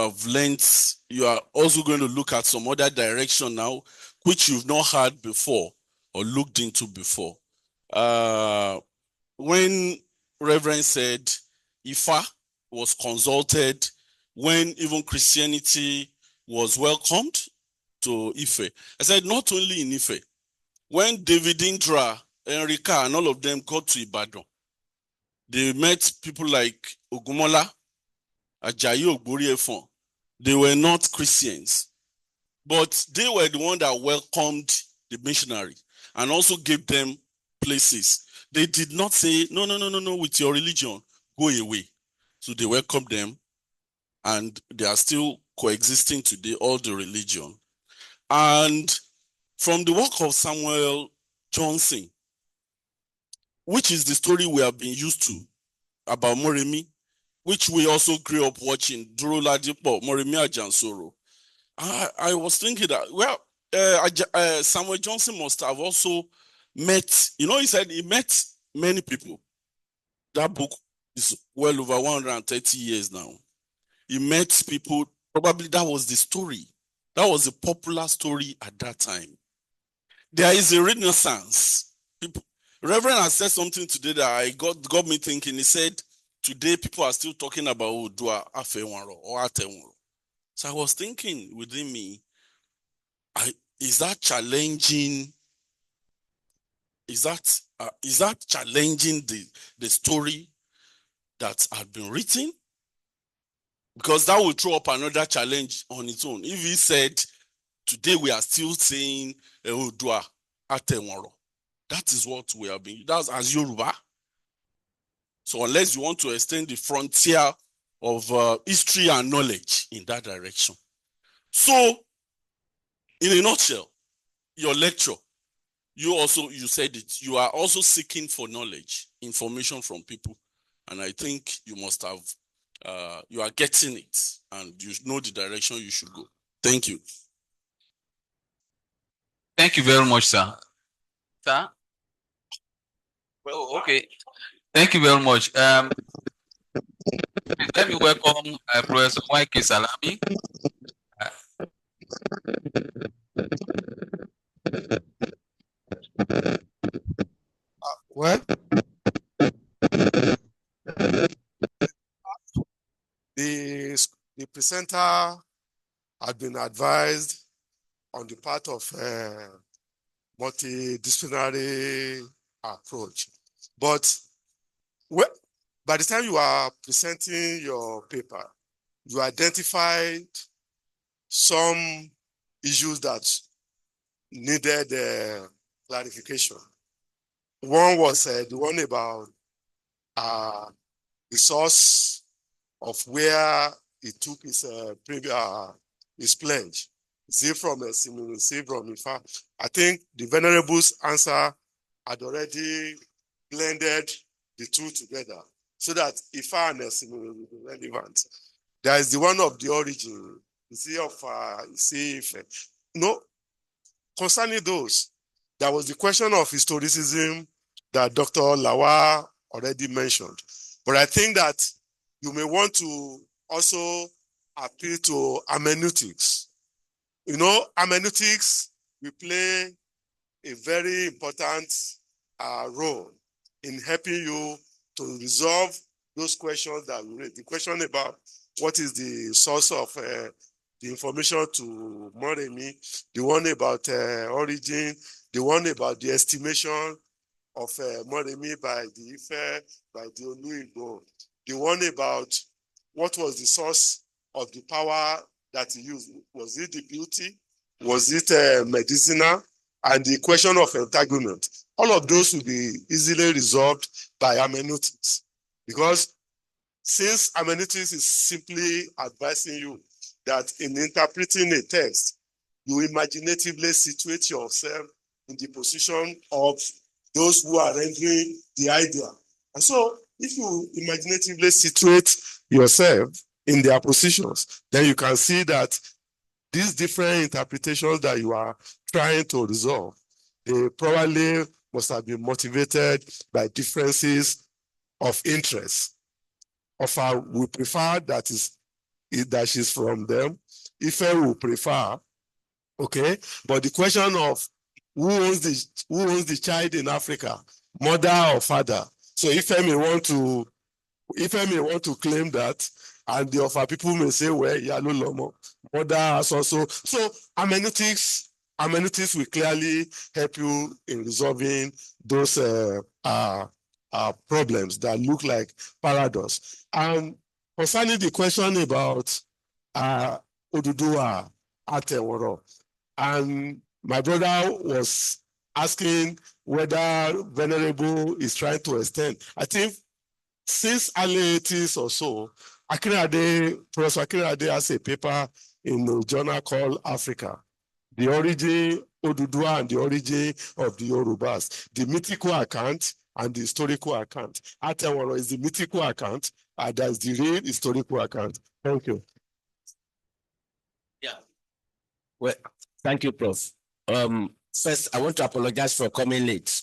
are also going to look at some other direction now, which you've not had before or looked into before. When Reverend said Ifa was consulted, when even Christianity was welcomed to Ife, I said not only in Ife, when David Indra, Enrica, and all of them got to Ibadan, they met people like Ogumola, Ajayi Ogboriefon. They were not Christians, but they were the one that welcomed the missionary and also gave them places. They did not say, no, with your religion, go away. So they welcomed them, and they are still coexisting today, all the religion. And from the work of Samuel Johnson, which is the story we have been used to about Moremi, which we also grew up watching, Duro Ladipo, Moremi Ajansoro. I was thinking that, well, Samuel Johnson must have also met, he said he met many people. That book is well over 130 years now. He met people, probably that was the story. That was a popular story at that time. There is a renaissance. Reverend has said something today that got me thinking. He said, today people are still talking about Odua Afewanro or Atewanro. So I was thinking within me, is that challenging? Is that challenging the story that had been written? Because that will throw up another challenge on its own. If he said, today we are still saying Odua Atewanro, that is what we have been. That's as Yoruba. So unless you want to extend the frontier of history and knowledge in that direction. So, in a nutshell, your lecture, you said it, you are also seeking for knowledge, information from people. And I think you must have, you are getting it and you know the direction you should go. Thank you. Thank you very much, sir. Sir? Well, okay. Thank you very much. Let me welcome Professor Mike Salami. Well, the presenter had been advised on the part of multidisciplinary approach. But by the time you are presenting your paper, you identified some issues that needed clarification. One was the one about the source of where he took his pledge. Is it from a similar, is it from Ifa? I think the Venerable's answer had already blended the two together so that Ifa and Esimile will be relevant. There is the one of the origin, is it of Ife? No, concerning those, there was the question of historicism that Dr. Lawa already mentioned. But I think that you may want to also appeal to hermeneutics. You know, hermeneutics will play a very important role in helping you to resolve those questions that we raised. The question about what is the source of the information to Moremi, the one about origin, the one about the estimation of Moremi by the Ife, by the Oluigbo. The one about what was the source of the power that he used. Was it the beauty? Was it medicinal? And the question of entanglement. All of those will be easily resolved by hermeneutics. Because since hermeneutics is simply advising you that in interpreting a text, you imaginatively situate yourself in the position of those who are rendering the idea. And so, if you imaginatively situate yourself in their positions, then you can see that these different interpretations that you are trying to resolve, they probably must have been motivated by differences of interest. Of we prefer that she's from them. If I will prefer, okay. But the question of who owns the child in Africa, mother or father? So if I may want to claim that, and the other people may say, well, Yalo Lomo, mother has also. So hermeneutics will clearly help you in resolving those problems that look like paradox. And concerning the question about Oduduwa Ateworo, and my brother was asking whether Venerable is trying to extend. I think since early 80s or so, Professor Akinade has a paper in a journal called Africa, the origin, Oduduwa and the origin of the Yorubas, the mythical account and the historical account. Ateworo is the mythical account, and that's the real historical account. Thank you. Yeah. Well, thank you, Prof. First, I want to apologize for coming late.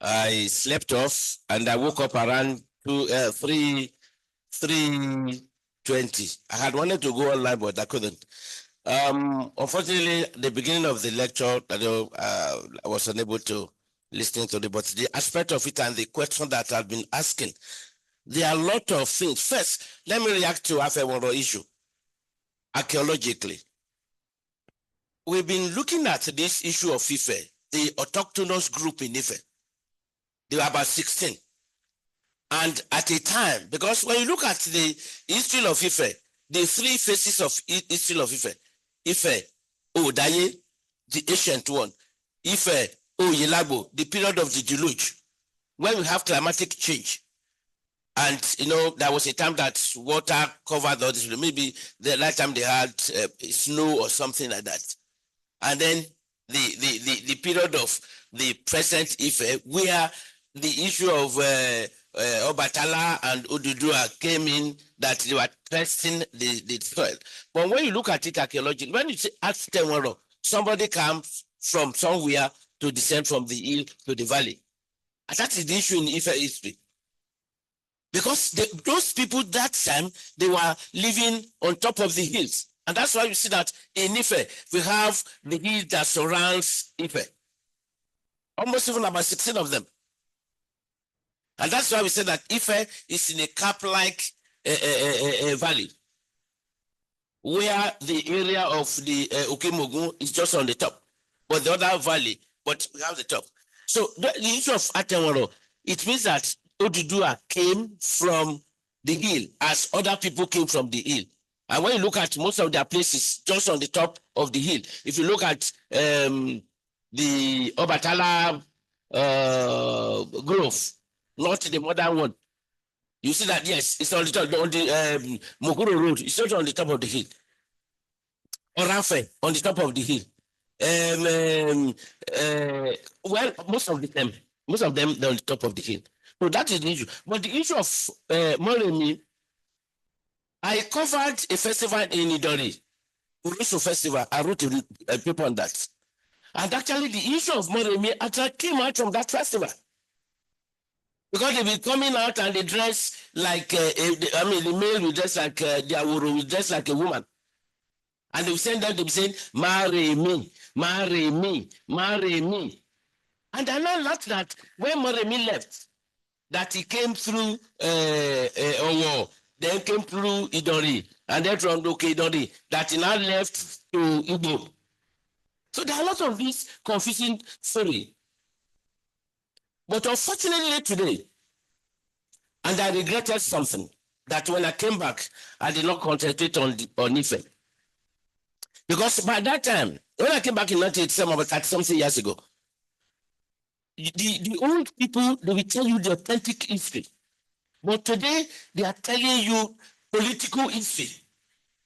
I slept off and I woke up around 3:20. I had wanted to go online, but I couldn't. Unfortunately, the beginning of the lecture, I was unable to listen to it, but the aspect of it and the question that I've been asking, there are a lot of things. First, let me react to Afeworo issue archaeologically. We've been looking at this issue of Ife, the autochthonous group in Ife. They were about 16. And at a time, because when you look at the history of Ife, the three phases of history of Ife, Ife, Odaye, the ancient one, Ife, Oyelabo, the period of the deluge, when we have climatic change. And, there was a time that water covered all this. Maybe the last time they had snow or something like that. And then the period of the present Ife, where the issue of Obatala and Oduduwa came in, that they were testing the soil. But when you look at it archaeologically, when you ask Temoro, somebody comes from somewhere to descend from the hill to the valley. And that is the issue in Ife history. Because those people that time, they were living on top of the hills. And that's why you see that in Ife, we have the hill that surrounds Ife. Almost even about 16 of them. And that's why we say that Ife is in a cap-like valley, where the area of the Okemogun is just on the top, but the other valley, but we have the top. So the issue of Ateworo, it means that Oduduwa came from the hill as other people came from the hill. And when you look at most of their places just on the top of the hill, if you look at the Obatala Grove, not the modern one, you see that, yes, it's on the top, on the Moguro Road, it's not on the top of the hill. Orafe, on the top of the hill. Well, most of them, they're on the top of the hill. So that is the issue. But the issue of Moremi, I covered a festival in Idori, Urusu Festival. I wrote a paper on that. And actually, the issue of Moremi actually came out from that festival. Because they be coming out and they dress like, the male will dress like, the Aworo will dress like a woman. And they will send them, they will say, marry me, marry me, marry me. And I now learned that when Moremi left, that he came through Owo, then came through Idori, and then from Idori, that he now left to Igbo. So there are a lot of these confusing stories. But unfortunately today, And I regretted something, that when I came back, I did not concentrate on Ife. Because by that time, when I came back in 1987, about 30-something years ago, the old people, they will tell you the authentic history. But today, they are telling you political history.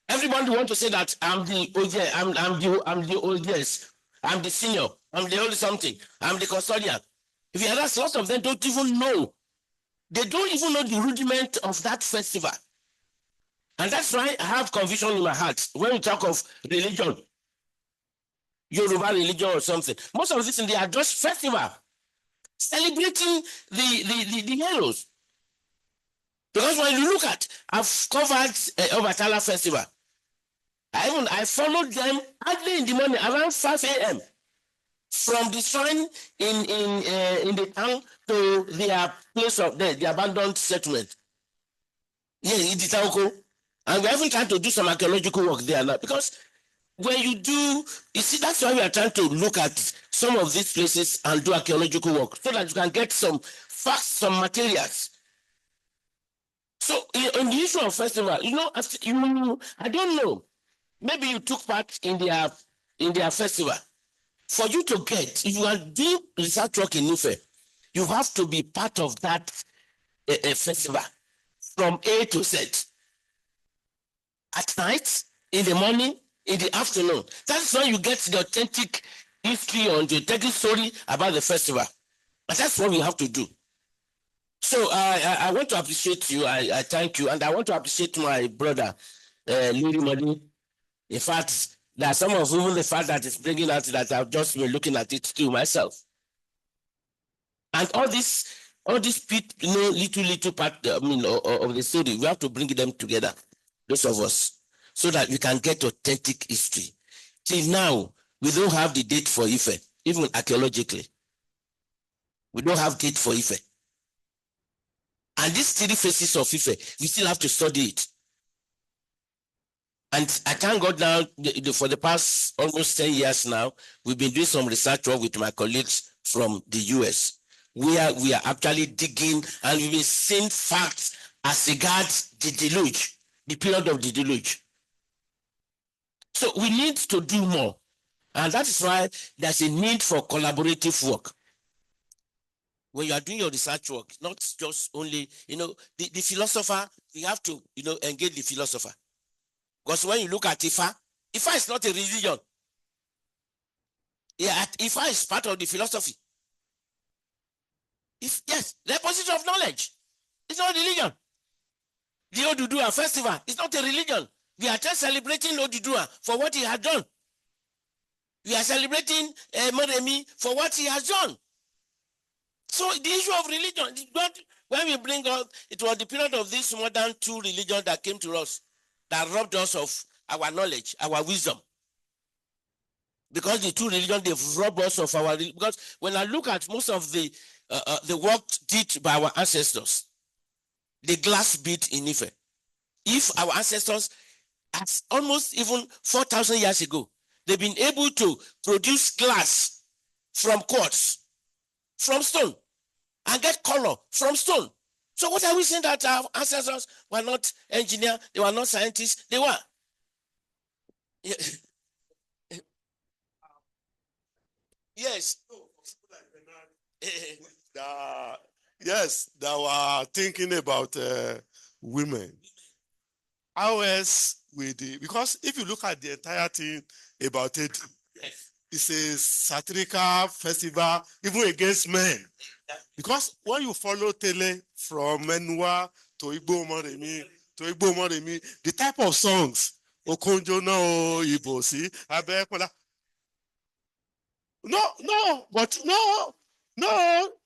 Everybody wants to say that I'm the oldest, I'm the oldest, I'm the senior, I'm the oldest something, I'm the custodian. If you ask, lots of them don't even know. They don't even know the rudiment of that festival. And that's why I have conviction in my heart when we talk of religion, Yoruba religion or something. Most of this, they are just festival, celebrating the heroes. Because when you look at, I've covered Obatala Festival. I followed them early in the morning, around 5 a.m. from the shrine in the town to their place of the abandoned settlement. Yeah, in the Taoko. And we're even trying to do some archaeological work there now. Because when you do, you see, that's why we are trying to look at some of these places and do archaeological work so that you can get some facts, some materials. So on the issue of festival, I don't know. Maybe you took part in their festival. For you to get, if you are doing research work in Ife, you have to be part of that festival from A to Z. At night, in the morning, in the afternoon. That's when you get the authentic history or the authentic story about the festival. But that's what we have to do. So I want to appreciate you. I thank you. And I want to appreciate my brother, Lady Money. In fact, there are some of even the fact that it's bringing out that I've just been looking at it too myself. And all this little part, of the story, we have to bring them together, those of us, so that we can get authentic history. Till now, we don't have the date for Ife, even archaeologically. We don't have date for Ife. And these 3 phases of Ife, we still have to study it. And I thank God now, for the past almost 10 years now, we've been doing some research work with my colleagues from the US, where we are actually digging and we've been seeing facts as regards the deluge, the period of the deluge. So we need to do more. And that is why there's a need for collaborative work. When you are doing your research work, not just only, the philosopher, you have to, engage the philosopher. Because when you look at Ifa is not a religion. Yeah, Ifa is part of the philosophy. Yes, the position of knowledge. It's not a religion. The Odudua festival is not a religion. We are just celebrating Odudua for what he has done. We are celebrating Moremi for what he has done. So the issue of religion, when we bring up, it was the period of this modern 2 religions that came to us, that robbed us of our knowledge, our wisdom. Because the 2 religions, they've robbed us of our, because when I look at most of the work did by our ancestors, the glass bead in Ife. If our ancestors, as almost even 4,000 years ago, they've been able to produce glass from quartz, from stone, and get color from stone. So what are we saying, that our ancestors were not engineers, they were not scientists? They were. Yeah. Yes. Yes, they were thinking about women. How else because if you look at the entire thing about it, it's a satirical festival, even against men. Because when you follow Tele from Menua to Igbo Moremi, the type of songs, Okonjo no Igbo, see, no,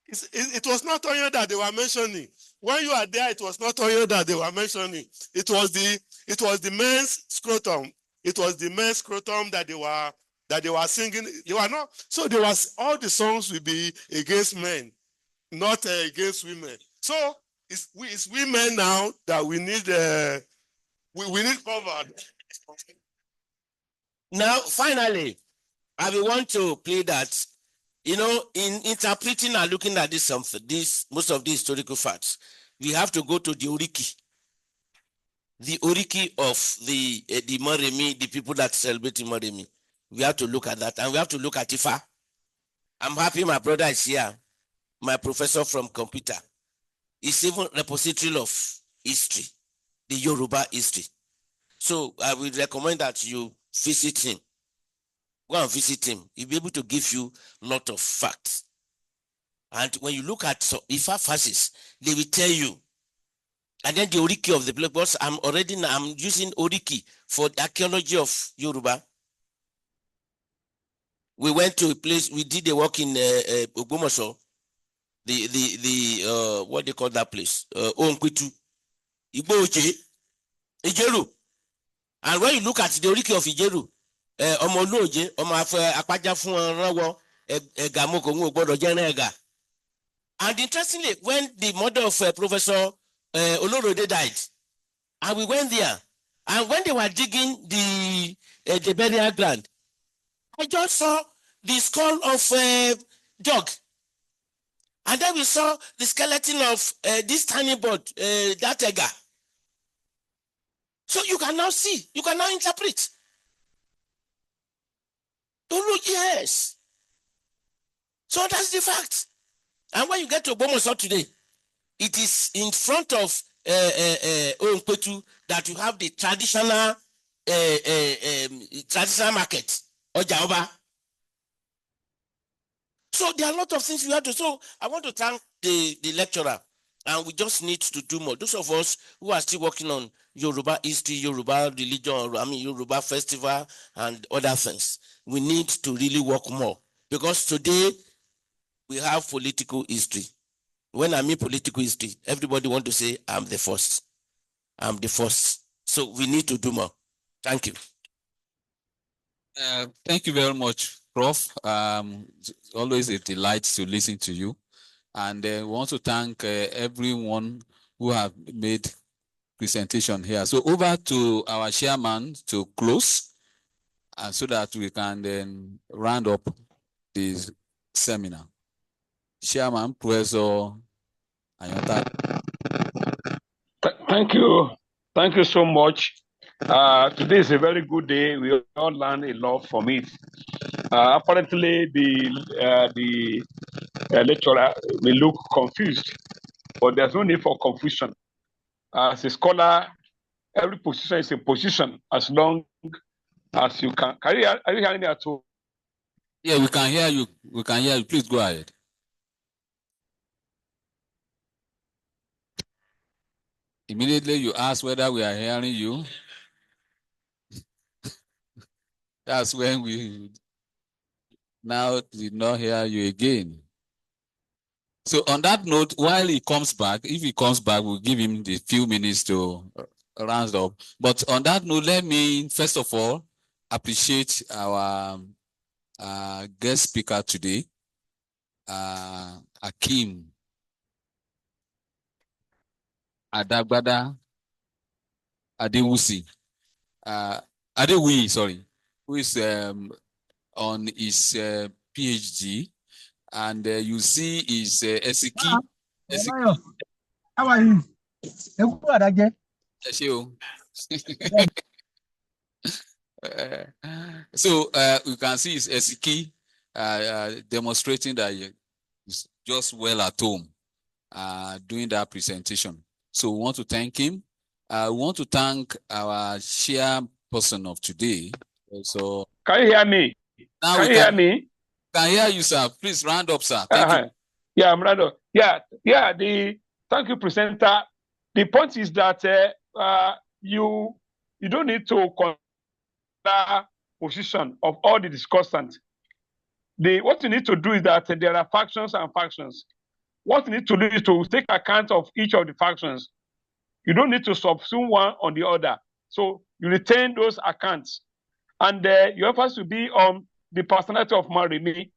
it was not Oyo that they were mentioning. When you are there, it was not Oyo that they were mentioning. It was the men's scrotum. It was the men's scrotum that they were singing. They were not. So there was, all the songs will be against men, not against women. So it's women now that we need we need covered. Now, finally, I will want to play that. In interpreting and looking at most of these historical facts, we have to go to the Oriki. The Oriki of the Moremi, the people that celebrate Moremi. We have to look at that, and we have to look at Ifa. I'm happy my brother is here, my professor from computer. He's even repository of history, the Yoruba history. So I would recommend that you visit him. Go and visit him. He'll be able to give you a lot of facts. And when you look at Ifa verses, they will tell you. And then the Oriki of the black box, I'm using Oriki for the archaeology of Yoruba. We went to a place, we did a work in Ogbomoso, what they call that place? Onkwitu, Igboje, Ijeru. And when you look at the Oriki of Ijeru, Omoloje, Akpaja fun Rawo, Egamoko Ngbodo Jenega. And interestingly, when the mother of Professor Olorode died, and we went there, and when they were digging the burial ground, I just saw the skull of dog. And then we saw the skeleton of this tiny bird, that egger. So you can now see, you can now interpret. Yes. So that's the fact. And when you get to Bomoso today, it is in front of Onkwetu that you have the traditional market, Ojaoba. So there are a lot of things we have to. So I want to thank the lecturer, and we just need to do more. Those of us who are still working on Yoruba history, Yoruba religion, Yoruba festival, and other things, we need to really work more, because today we have political history. When I mean political history, everybody want to say, I'm the first. I'm the first. So we need to do more. Thank you. Thank you very much, Prof. It's always a delight to listen to you. And we want to thank everyone who have made presentation here. So over to our chairman to close, so that we can then round up this seminar. Chairman, Professor Ayota. Thank you. Thank you so much. Today is a very good day. We all learned a lot from it. Apparently, the lecturer may look confused, but there's no need for confusion. As a scholar, every position is a position as long as you can. Are you hearing me at all? Yeah, we can hear you. We can hear you. Please go ahead. Immediately you ask whether we are hearing you. That's when we now did not hear you again. So on that note, while he comes back, if he comes back, we'll give him the few minutes to round up. But on that note, let me first of all appreciate our guest speaker today, Akim Adagbada Adewusi, Adewi, sorry, who is on his PhD, and you see his Esiki. How are you? So you can see his Esiki demonstrating that he's just well at home doing that presentation. So we want to thank him. We want to thank our chairperson of today. So can you hear me? Now can you hear me? Can hear you, sir. Please round up, sir. Thank you. Yeah, I'm round up. Yeah. Thank you, presenter. The point is that you don't need to consider position of all the discussants. What you need to do is that there are factions and factions. What you need to do is to take account of each of the factions. You don't need to subsume one on the other. So you retain those accounts. And your efforts to be on the personality of Moremi.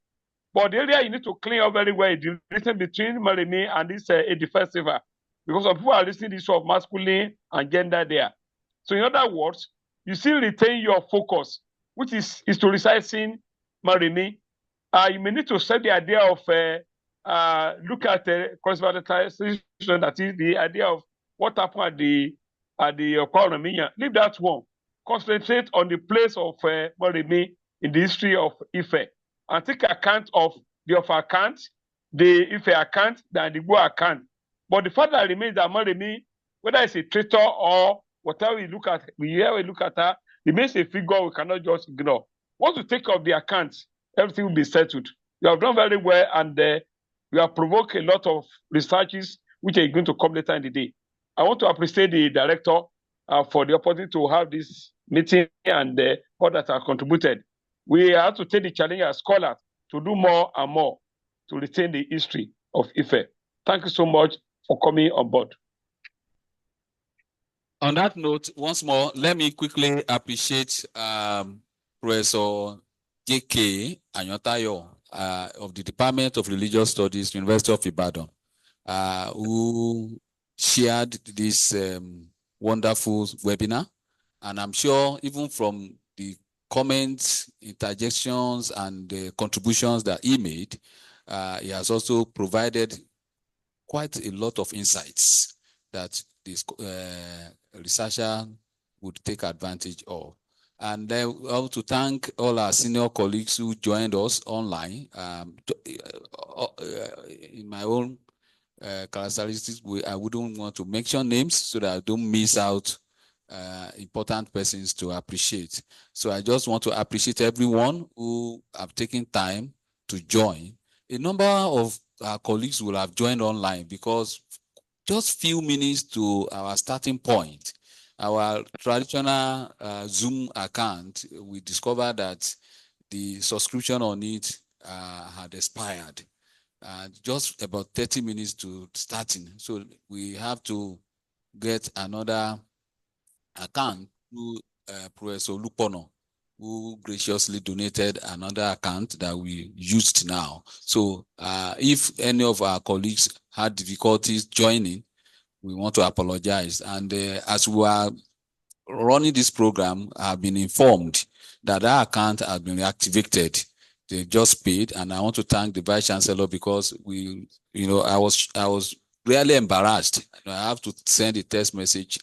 But the area you need to clean up very well is the relation between Moremi and this EDI festival. Because some people are listening to this of masculine and gender there. So in other words, you still retain your focus, which is historicizing Moremi. You may need to set the idea of look at the conservatization, that is the idea of what happened at the Moremi. Leave that one. Concentrate on the place of Moremi in the history of Ife, and take account of the Ofa account, the Ife account, and the Igbo account. But the fact that remains that Moremi, whether it's a traitor or whatever we look at, we look at her, remains a figure we cannot just ignore. Once you take off the accounts, everything will be settled. You have done very well, and you have provoked a lot of researches which are going to come later in the day. I want to appreciate the director for the opportunity to have this meeting and all that have contributed. We have to take the challenge as scholars to do more and more to retain the history of Ife. Thank you so much for coming on board. On that note, once more, let me quickly appreciate Professor J.K. Anyotayo of the Department of Religious Studies, University of Ibadan, who shared this wonderful webinar. And I'm sure even from the comments, interjections, and contributions that he made, he has also provided quite a lot of insights that this researcher would take advantage of. And I want to thank all our senior colleagues who joined us online. In my own characteristics, I wouldn't want to mention names so that I don't miss out important persons to appreciate. So I just want to appreciate everyone who have taken time to join. A number of our colleagues will have joined online because just few minutes to our starting point, our traditional Zoom account, we discovered that the subscription on it had expired. Just about 30 minutes to starting. So we have to get another account through Professor Lupono, who graciously donated another account that we used now. So if any of our colleagues had difficulties joining, we want to apologize. And as we are running this program, I have been informed that our account has been reactivated. They just paid, and I want to thank the Vice Chancellor because I was really embarrassed. I have to send a text message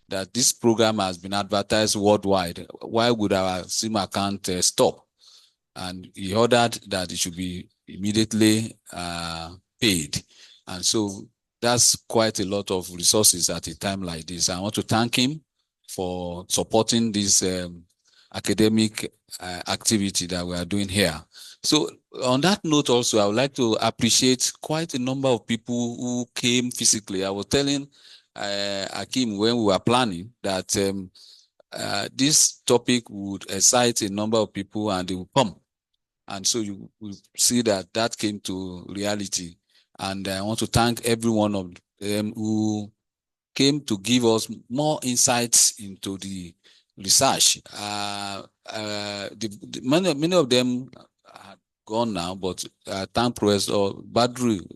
that this program has been advertised worldwide. Why would our SIM account stop? And he ordered that it should be immediately paid. And so that's quite a lot of resources at a time like this. I want to thank him for supporting this academic activity that we are doing here. So on that note also, I would like to appreciate quite a number of people who came physically. I was telling Akim when we were planning that this topic would excite a number of people and they will come. And so you will see that that came to reality. And I want to thank every one of them who came to give us more insights into the research. Many of them are gone now, but thank Professor Badru,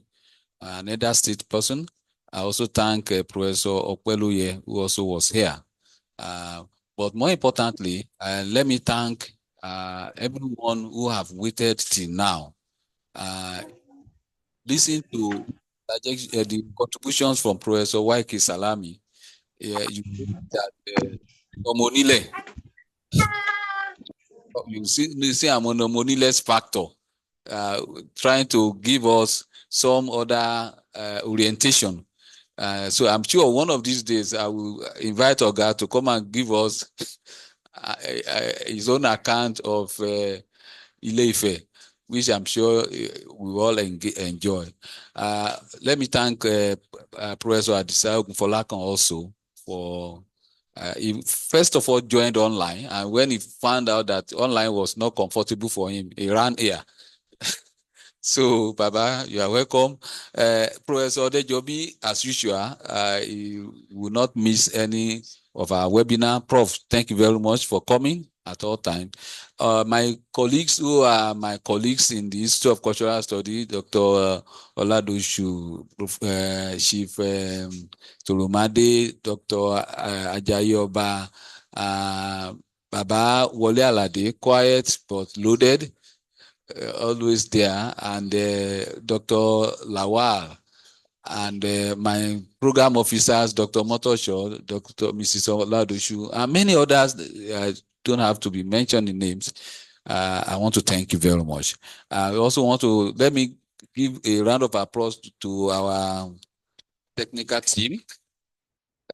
another state person. I also thank Professor Okweluye, who also was here. But more importantly, let me thank everyone who have waited till now. Listen to the contributions from Professor Waiki Salami. You that Omonile. You see I'm on the Monile's factor, trying to give us some other orientation. So I'm sure one of these days I will invite Oga to come and give us his own account of Ile-Ife, which I'm sure we all enjoy. Let me thank Professor Adisa Ogunfolakan also for he first of all joined online, and when he found out that online was not comfortable for him, he ran here. So, Baba, you are welcome. Professor Odejobi, as usual, he will not miss any of our webinar. Prof, thank you very much for coming at all times. My colleagues who are my colleagues in the Institute of Cultural Study, Dr. Oladoshu, Chief Tolumade, Dr. Ajayoba, Baba Wole Alade, quiet but loaded. always there, and Dr. Lawal, and my program officers, Dr. Motosho, Dr. Mrs. Oladoshu, and many others. I don't have to be mentioning names. I want to thank you very much. I also want to let me give a round of applause to our technical team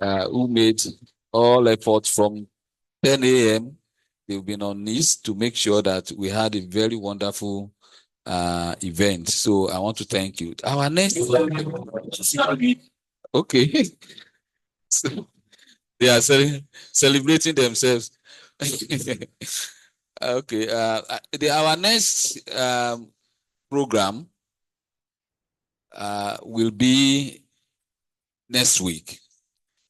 who made all efforts from 10 a.m. They've been on knees to make sure that we had a very wonderful event. So I want to thank you. Our next okay. So they are celebrating themselves. Okay. Our next program will be next week,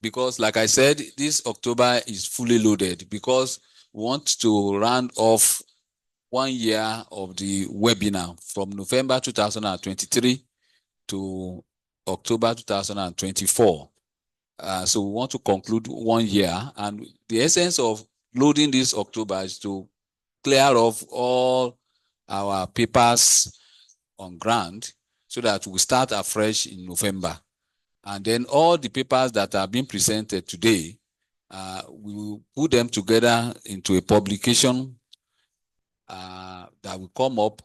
because like I said, this October is fully loaded because we want to round off 1 year of the webinar from November 2023 to October 2024. So we want to conclude 1 year, and the essence of loading this October is to clear off all our papers on ground so that we start afresh in November. And then all the papers that are being presented today, we will put them together into a publication that will come up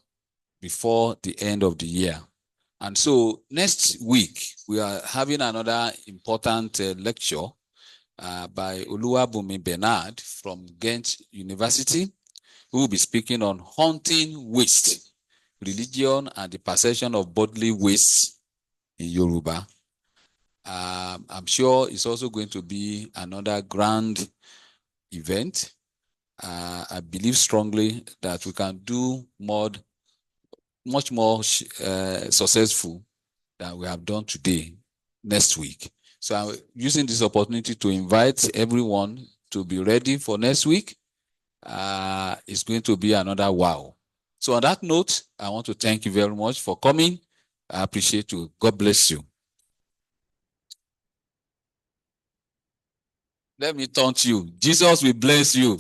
before the end of the year. And so next week, we are having another important lecture by Oluwabumi Bernard from Ghent University, who will be speaking on hunting waste, religion and the perception of bodily waste in Yoruba. I'm sure it's also going to be another grand event. I believe strongly that we can do much more successful than we have done today, next week. So I'm using this opportunity to invite everyone to be ready for next week. It's going to be another wow. So on that note, I want to thank you very much for coming. I appreciate you. God bless you. Let me turn to you. Jesus will bless you.